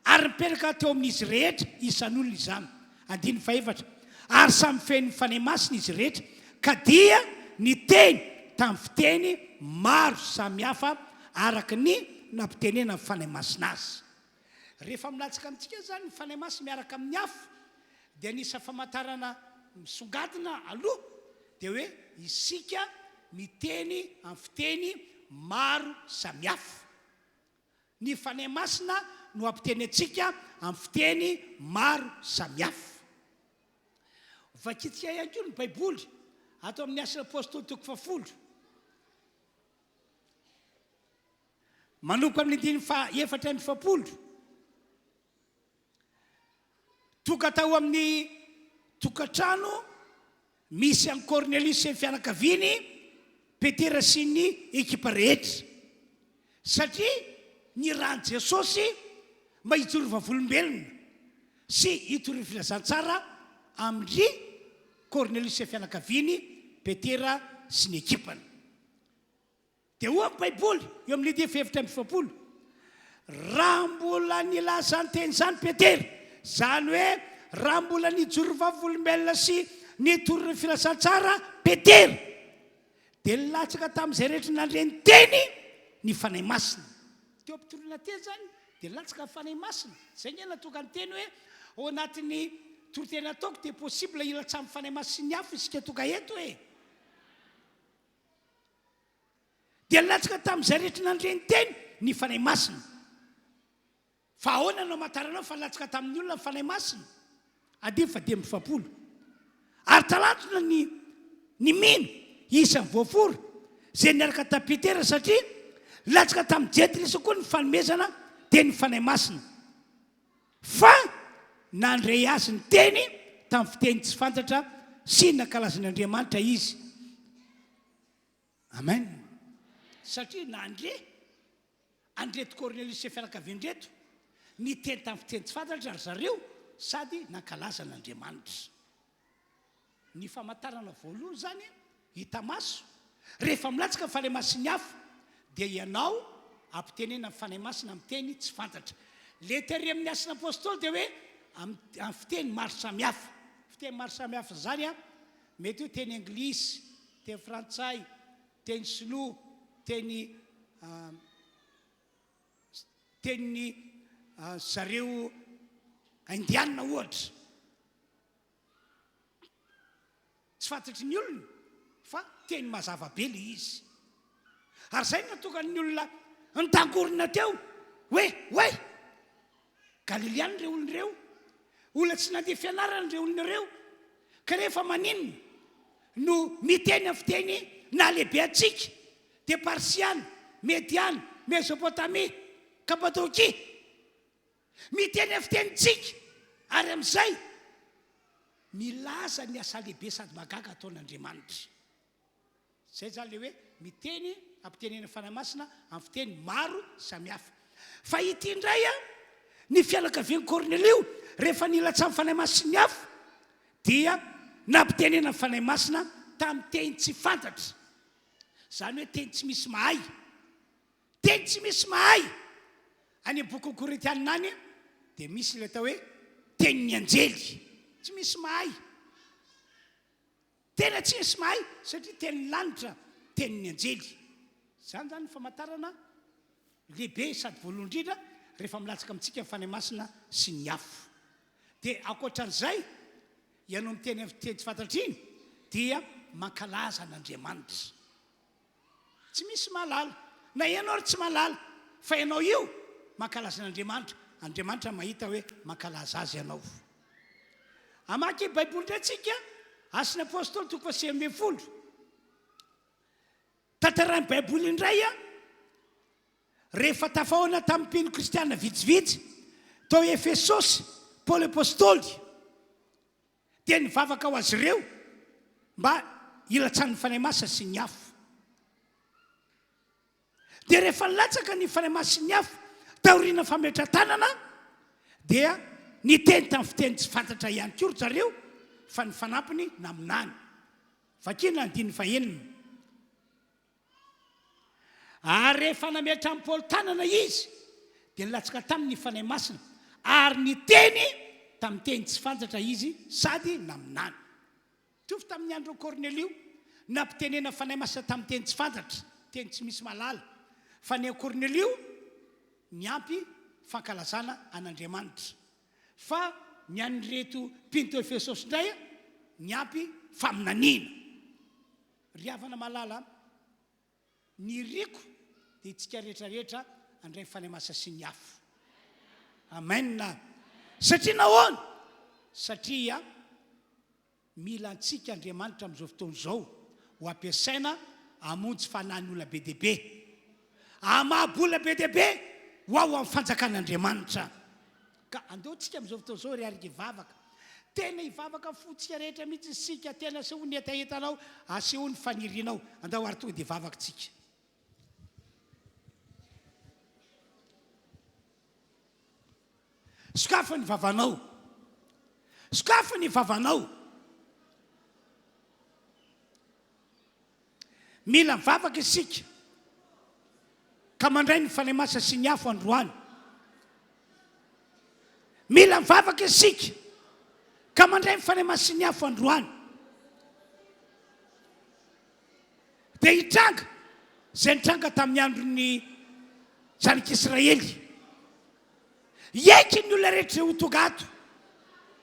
Speaker 3: ary mipetraka teo amin'izy rehetra isan'olona izany andiny faefatra ary samy feny fanay masina izy rehetra ka dia ny teny tamin'ny fiteny maro samihafa araka ny nampitenena amin'ny fanay masina azy rehefa milatsaka amintsika zany ny fanay masina miaraka amin'ny afo dia nisa famantarana misongadina aloha dia hoe isika miteny amin'ny fiteny maro samihafa ny fanay masina no ampiteny antsika amin'ny fiteny maro samihafa vakitsika ihany koa ny baiboly ato amin'ny asany apôstôly toko fafolo manompo amin'ny andiny efatra amby fapolo toka tao amin'ny tokatrano misy an'i Cornelius sy ny fianakaviany Petera sy ny ekipa rehetra satria ny rany Jesosy mba hijoro vavolombelona sy hitoro filazantsara amin'ny Cornelius sy ny fianakaviany Petera sy ny ekipany dia hoa amin'ny baiboly eo amin'ny dia efatra amby fapolo raha mbola nilaza ny teny zany Petera zany hoe raha mbola nijoro vavolombelona sy nitoro filazantsara Petera dia nilatsaka tamin'izay rehetra nandreny teny ny fanay masina teo ampitorona teny zany dia latsaka fanay masina zay ny natoka ny teny hoe ao anatin'ny torotena ataoko dia possible hilatsa amin'ny fanay masina sy ny afo isika toka eto hoe dia nilatsaka tamin'izay rehetra nandreny teny ny fanay masina fa ahoana no amantaranao fa nilatsaka tamin'ny olona ny fanay masina adimy fa dimy fapolo ary talatona ny mino isan'ny voaforo zay niaraka ta Petera satria latsaka tamin'ny jetrisa koa ny fanomezana teny fanay masina fa nandray azy ny teny tamin'ny fiteny tsy fantatra sy nakalazan'Andriamanitra izy amen satria andreto Cornelius sy fianakaviany reto ny teny tamin'ny fiteny tsy fantatra ary zareo sady nakalazan'Andriamanitra ny famantarana voalohany zany hita maso rehefa milatsaka ny fanay masina ny afo dia ianao ampitenena fanay masina amin'ny teny tsy fantatra le tery amin'ny asana apôstôly dia hoe amin'ny fiteny maro samihafa fiteny maro samihafa zany mety hoe teny anglisy teny frantsay teny sinoa teny zareo indiana ohatra tsy fantatry ny olona fa teny mazava be le izy ary zay natoka ny olona nitangorona teo hoe Galileany reo olona reo olona tsy nandeha fianarana reo olona reo ka rehefa maninona no miteny amin'ny fiteny na lehibe atsika dia Parsiana, Mediana, Mesopotamia, Kapadokia miteny fitenitsika ary amin'izay milaza ny asa lehibe sady magaga ataon'Andriamanitra. Zay zany le hoe miteny ampitenena fanahy masina amin'ny fiteny maro samihafa. Fa ity indray ny fianakavian'i Kornelio rehefa nilatsa amin'ny fanahy masina hafa dia nampitenena fanahy masina tamin'ny teny tsy fantatra. Zany hoe teny tsy misy mahay. Teny tsy misy mahay. Any boky Korintianina any dia misy ilay atao hoe tenin'ny anjely. Tsy misy mahay. Tena tsy misy mahay satria tenin'ny lanitra, tenin'ny anjely. Zany zany famantarana lehibe sady voalohany indrindra rehefa milatsaka amintsika ny fanahy masina sy ny afo. Dia ankoatran'izay ianao miteny teny tsy fantatra iny dia mankalaza an'Andriamanitra. Tsy misy mahalala. Na ianao ry tsy mahalala fa ianao io mankalaza an'Andriamanitra. Andriamanitra mahita hoe mankalaza azy ianao. Amaky Baiboly indray tsika Asin'ny Apôstôly 2:10. Tantaran'ny Baiboly indray rehefa tafahoana tamin'ny mpino kristiana vitsivitsy tao Efesosy Paoly Apôstôly dia nivavaka ho azy ireo mba ilatsany fanahy masina sy ny afo. Dia rehefa nilatsaka ny fanahy masina sy ny afo taoriana fametran-tanana dia niteny tamin'ny fiteny tsy fantatra ihany koa zareo fa ny fanampiny naminany. Vakina ny 5:9. Ary rehefa nametra amin'ny Paoly tanana izy dia nilatsaka tamin'ny fanahy masina ary niteny tamin'ny teny tsy fantatra izy sady naminany. Tofy tamin'ny andro Kornelio nampitenena fanahy masina tamin'ny teny tsy fantatra, teny tsy misy malala. Fa ny Kornelio niampy fankalazana an'Andriamanitra. Fa ny an'ireto mpino tao Efesosy indray niampy faminaniana. Ry havana malala ny riko dia itsika rehetrarehetra andray fanahy masina sy ny afo. Amen. Satria nahoana? Satria mila antsika Andriamanitra amin'izao fotoana izao ho ampiasaina hamonjy fanahiny olona be dehibe, hamahabola be dehibe ho ao amin'ny fanjakan'Andriamanitra. Ka andeontsika amin'izao fotoana izao ry ary vavaka. Tena hivavaka fotsika rehetra mihitsy sika, tena asehony etaetanao, asehony fanirianao. Andao ary tonga dia vavaka tsika. Sokafa ny vavanao. Sokafa ny vavanao. Mila mivavaka isika ka mandray ny fanahy masina sy ny afo androany. Mila mivavaka isika ka mandray ny fanahy masina sy ny afo androany. Dia hitranga izay nitranga tamin'ny andron'ny zanak'Israely. Iaiky ny olona rehetra ho tonga ato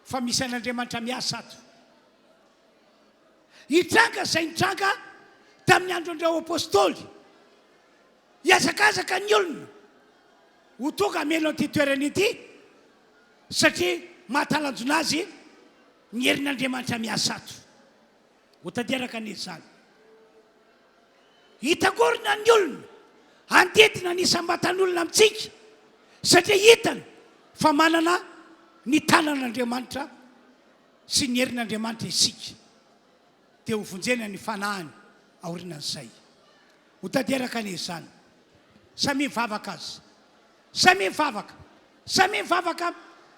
Speaker 3: fa misy an'Andriamanitra miasa ato. Hitranga izay nitranga tamin'ny andron'ireo apôstôly. Hiazakazaka ny olona ho tonga hamelo an'ity toerana ity satria mahatalanjona azy ny herin'Andriamanitra miasa ato. Ho tanteraka an'izany. Hitagorina ny olona handedina ny sambatan'olona amintsika satria hitany fa manana ny tanan'Andriamanitra sy ny herin'Andriamanitra isika. Dia ho vonjena ny fanahiny aorinan'izay. Ho tanteraka an'izany. Samy mivavaka azy. Samy mivavaka. Samy mivavaka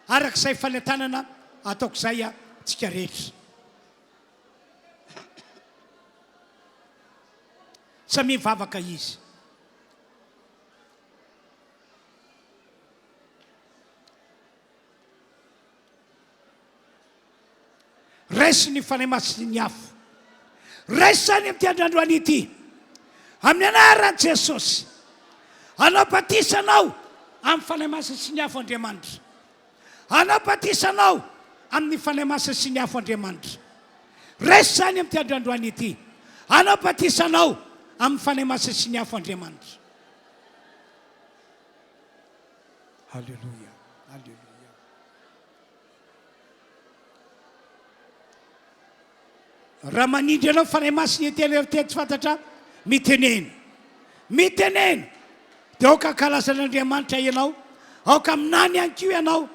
Speaker 3: arak'izay fanentanana ataoko izay tsika rehetra. Samy mivavaka izy. Raisy ny fanahy masina sy ny afo. Raisy zany amin'ity androany ity. Amin'ny anaran'i Jesosy. Anao batisanao amin'ny fanahy masina sy ny afo Andriamanitra. Anao batisanao amin'ny fanahy masina sy ny afo Andriamanitra. Raisy zany amin'ity androany ity. Anao batisanao amin'ny fanahy masina sy ny afo Andriamanitra. Halleluja. Halleluja. Raha manindry anao fanahy masina teny tsy fantatra, mitenena. Mitenena. Dia ao kakalazan'Andriamanitra ianao aoka aminany any kio ianao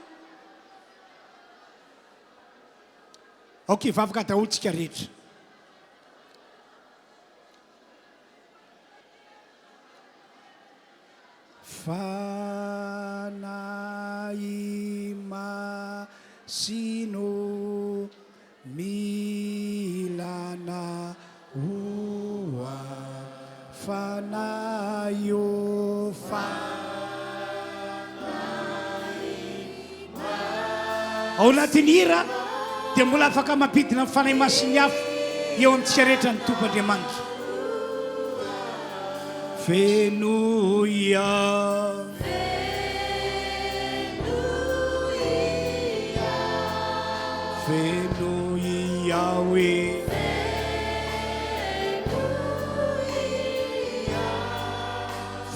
Speaker 3: ok vavaka daholontsika rehetra fanay masino milana oa fanayo ao anatin'ny hira dia mbola afaka mampidina amin'ny fanay masiny hafa eo amintsika rehetra ny tompoandriamanitra fenoia fenoia oe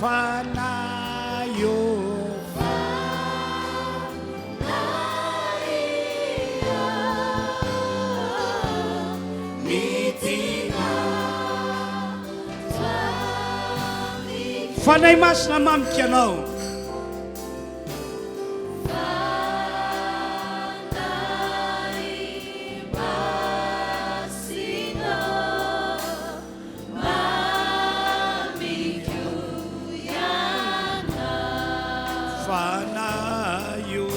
Speaker 3: fanayo fanay masina mamika anao fanayo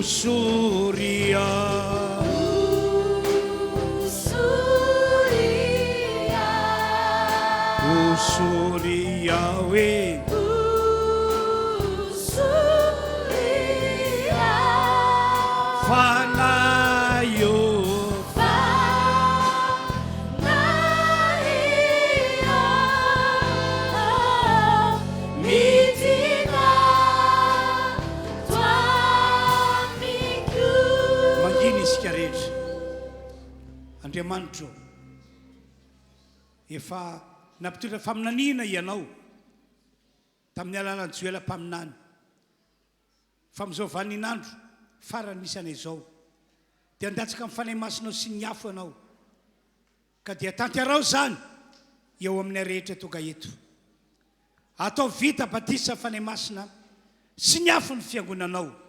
Speaker 3: usuria usuria we fanayo andriamanitro efa nampitondra faminaniana ianao tamin'ny alalan'ny joela-paminany fa amin'izao vaninandro farany misy anay izao dia andatsaka amin'ny fanay masinao sy ny afo ianao ka dia tanterao zany eo amin'ny rehetra toga eto atao vita batisa fanay masina sy ny afo ny fiangonanao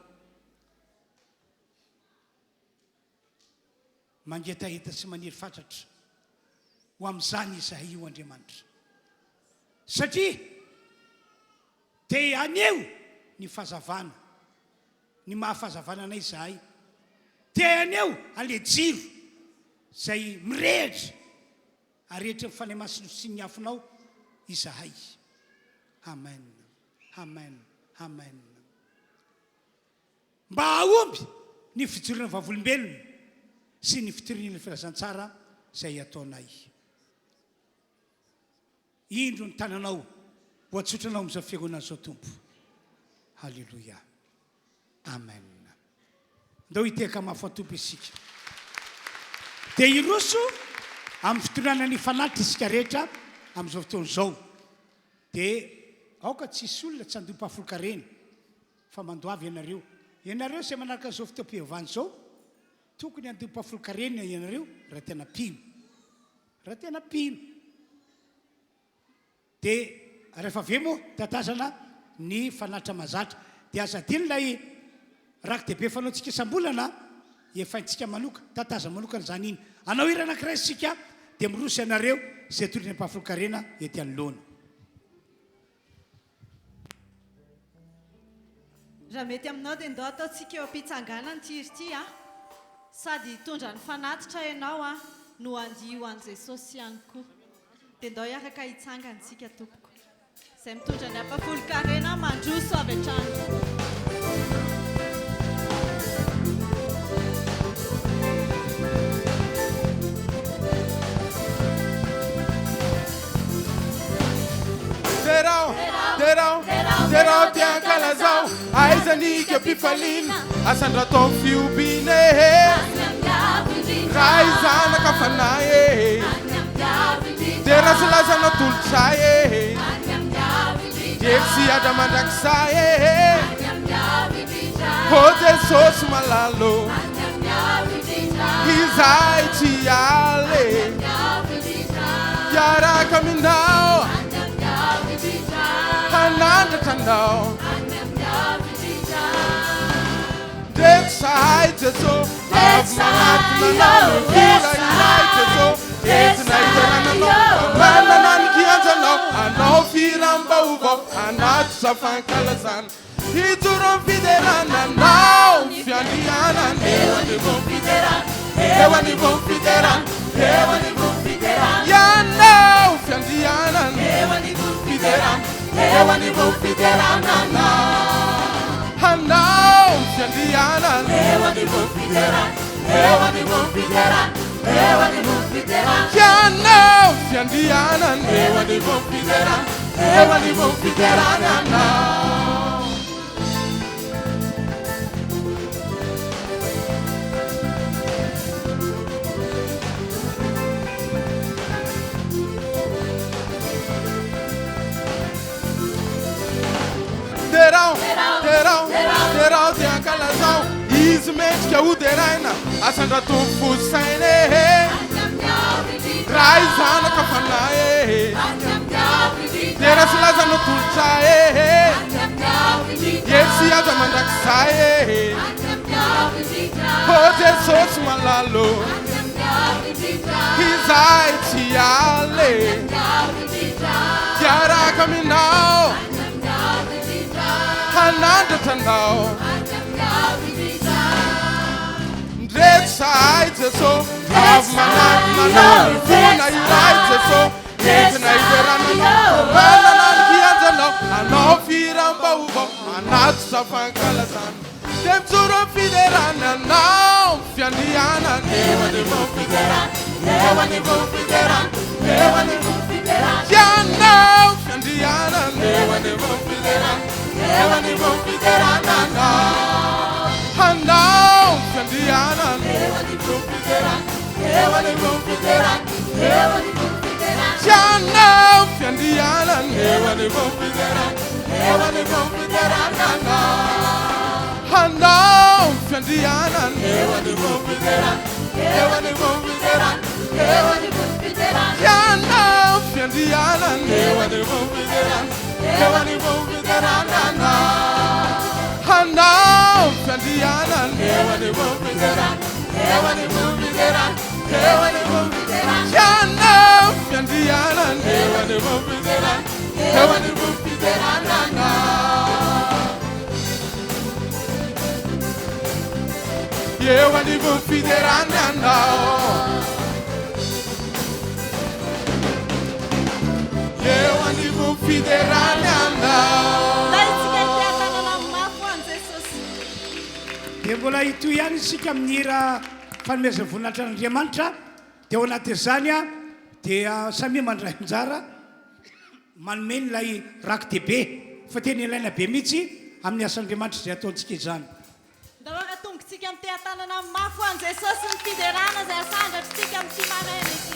Speaker 3: mangetaheta sy maniry fatratra ho amin'izany izahay io andriamanitra satria te aneo ny fahazavana ny mahafahazavana anay izahay te aneo ale jiro izay mirehitra arehetra ny fanay masina sy ny afonao izahay amen amen amen mba aomby ny fijorona vavolombelona sy ny fitirina filazantsara izay ataonay indro ny tananao ho atsotranao amin'izao fiangonan'izao tompo halleloia amen ndao hiteka mahafatompo isika dia iroso amin'ny fitondrana ny fanatitra isika rehetra amin'izao fotoan'izao dia aoka tsisy olona tsy andoam-pahafolokarena fa mandoavy ianareo izay manaraka an'izao fotoam-pivavahana izao tokony andoam-pahafolokarena ianareo raha tena pino dia rehefa ave moa tatazana ny fanatitra mazatra dia azadiny ilay raky dehibe fanaontsika isam-bolana efaintsika manoka tatazana manokana zany iny anao hira anankiray sika dia miroso ianareo izay tolony ampahafolokarena ety anoloana
Speaker 1: raha mety aminao dia ndao ataontsika eo am-pitsanganany tirity sady hitondra ny fanatitra ianao no andio an' jesosy ihany koa dia ndao hiaraka hitsangantsika tompoko izay mitondra ny ampahafolokarena mandroso avy hatrany
Speaker 8: Terao tiankalazao aizanika pifalina asandratao fiobine ray zanaka fanaye terasilazana tolotraye efsi ada mandrakisaye Jesosy malalo izay tsy ale hiaraka aminao hanandratra anao ndreky sahay Jesosy avy manaty manao vola iray Jesosy entina iterananao manana ny kianjanao anao firam-baovao anaty safankalazana hijoro ny fiderananao fiandrianana eo anivony fiderana ianao fiandrianana eo anivony fiderana hanao fiandrianana eo anivony fiderana ianao fiandrianana eo anivony fiderana Terao dia kalazao izy mendrika hoderaina asandraton'ny fosainy raha izanaka fanahy tera sy lazana tolotra Yesu aza mandrakizay Jesosy malalo izay tsy ale hiaraka aminao hanandratra anao ndreky sahay Jesosy avy manaty manao vola iray Jesosy entina iterananao manana ny kianjanao anao firam-baovao anaty safankalazana de mijoro ny fiderananao fiandrianana eo anivony fiderana ianao fiandrianana eo anivony fiderana hanao fiandrianana eo anivony fiderana Janao fiandrianana eo anivony fiderana hanao fiandrianana eo anivony fiderana janao fiandrianana eo anivony fiderana hanao fiandrianana eo anivony fiderana janao fiandrianana eo anivony fiderana eo anivony fiderana eo anivony fiderana
Speaker 3: dia mbola itoy ihany isika amin'ny raha fanomezana voninahitra n'Andriamanitra dia ao anatin'izany dia samy mandray anjara manomeny ilay raky dehibe fa tena ilaina be mihitsy amin'ny asan'Andriamanitra izay ataontsika izany.
Speaker 1: Ndahoaka tongotsika amin'ny teatanana mafy ho an'i Jesosy ny fiderana izay asandratritsika amin'ny maraina ity.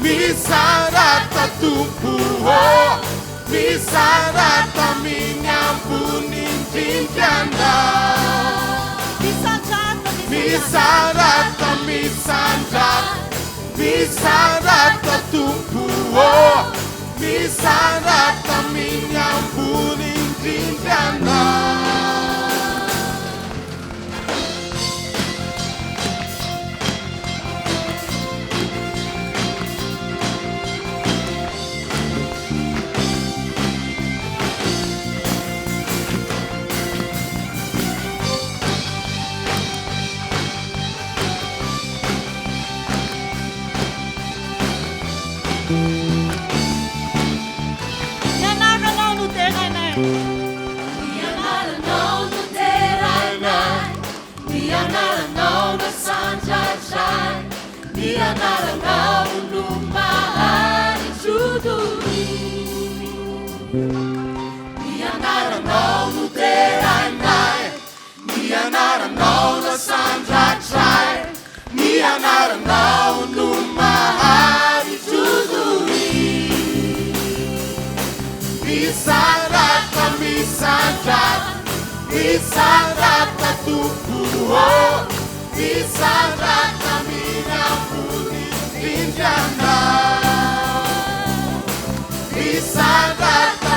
Speaker 8: Misarata tumpuho misarata minyampuni tinjanda misarata Misarata tumpu Misarata minyambuni ndindana Misarata tupu Misarata minyambuni ndindana Misarata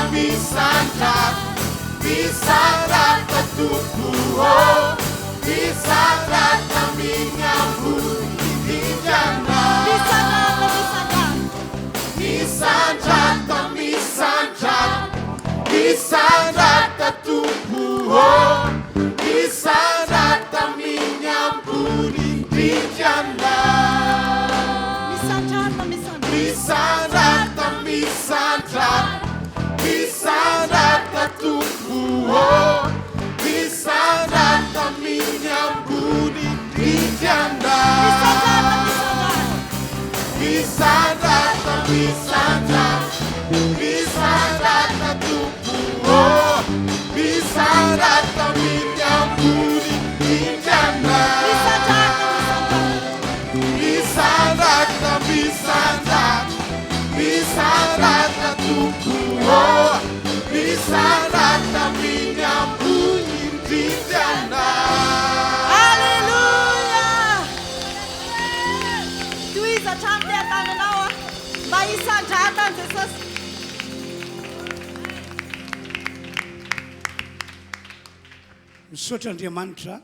Speaker 8: Misarata tupu Misarata minyambuni ndindana Misarata Misarata tupu Misarata minyambuni ndindana Misarata Misarata tupu Misarata minyambuni ndindana Misarata Misarata tupu Misarata minyambuni ndindana Misarata Misarata tupu Misarata minyambuni ndindana
Speaker 1: Hallelujah! Tohiza hatrany te an-tananao a mba hisandratan Jesosy.
Speaker 3: Misaotra Andriamanitra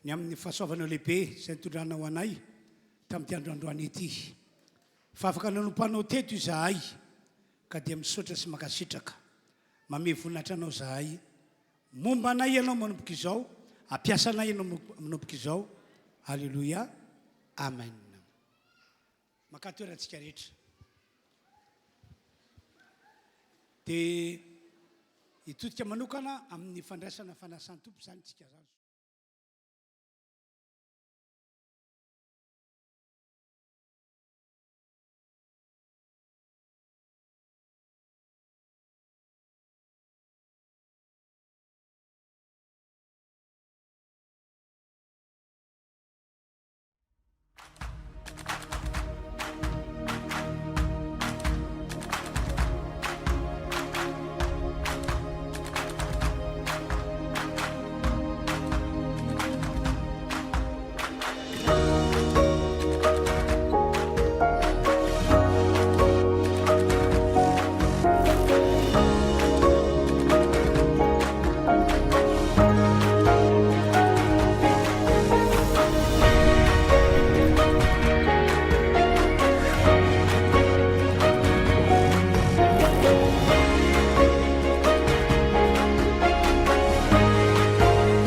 Speaker 3: ny amin'ny fahasoavanao lehibe izay nitondranao anay tamin'ity androandroany ity. Fa afaka nanompanao teto izahay ka dia misaotra sy makasitraka. Mame voninahitra anao izahay. Momba anay ianao manomboka izao, ampiasa anay ianao manomboka izao. Halleluia. Amen. Makatoerantsika rehetra. Dia hitodika manokana amin'ny fandraisana fanasan'ny tompo izany tsika zany.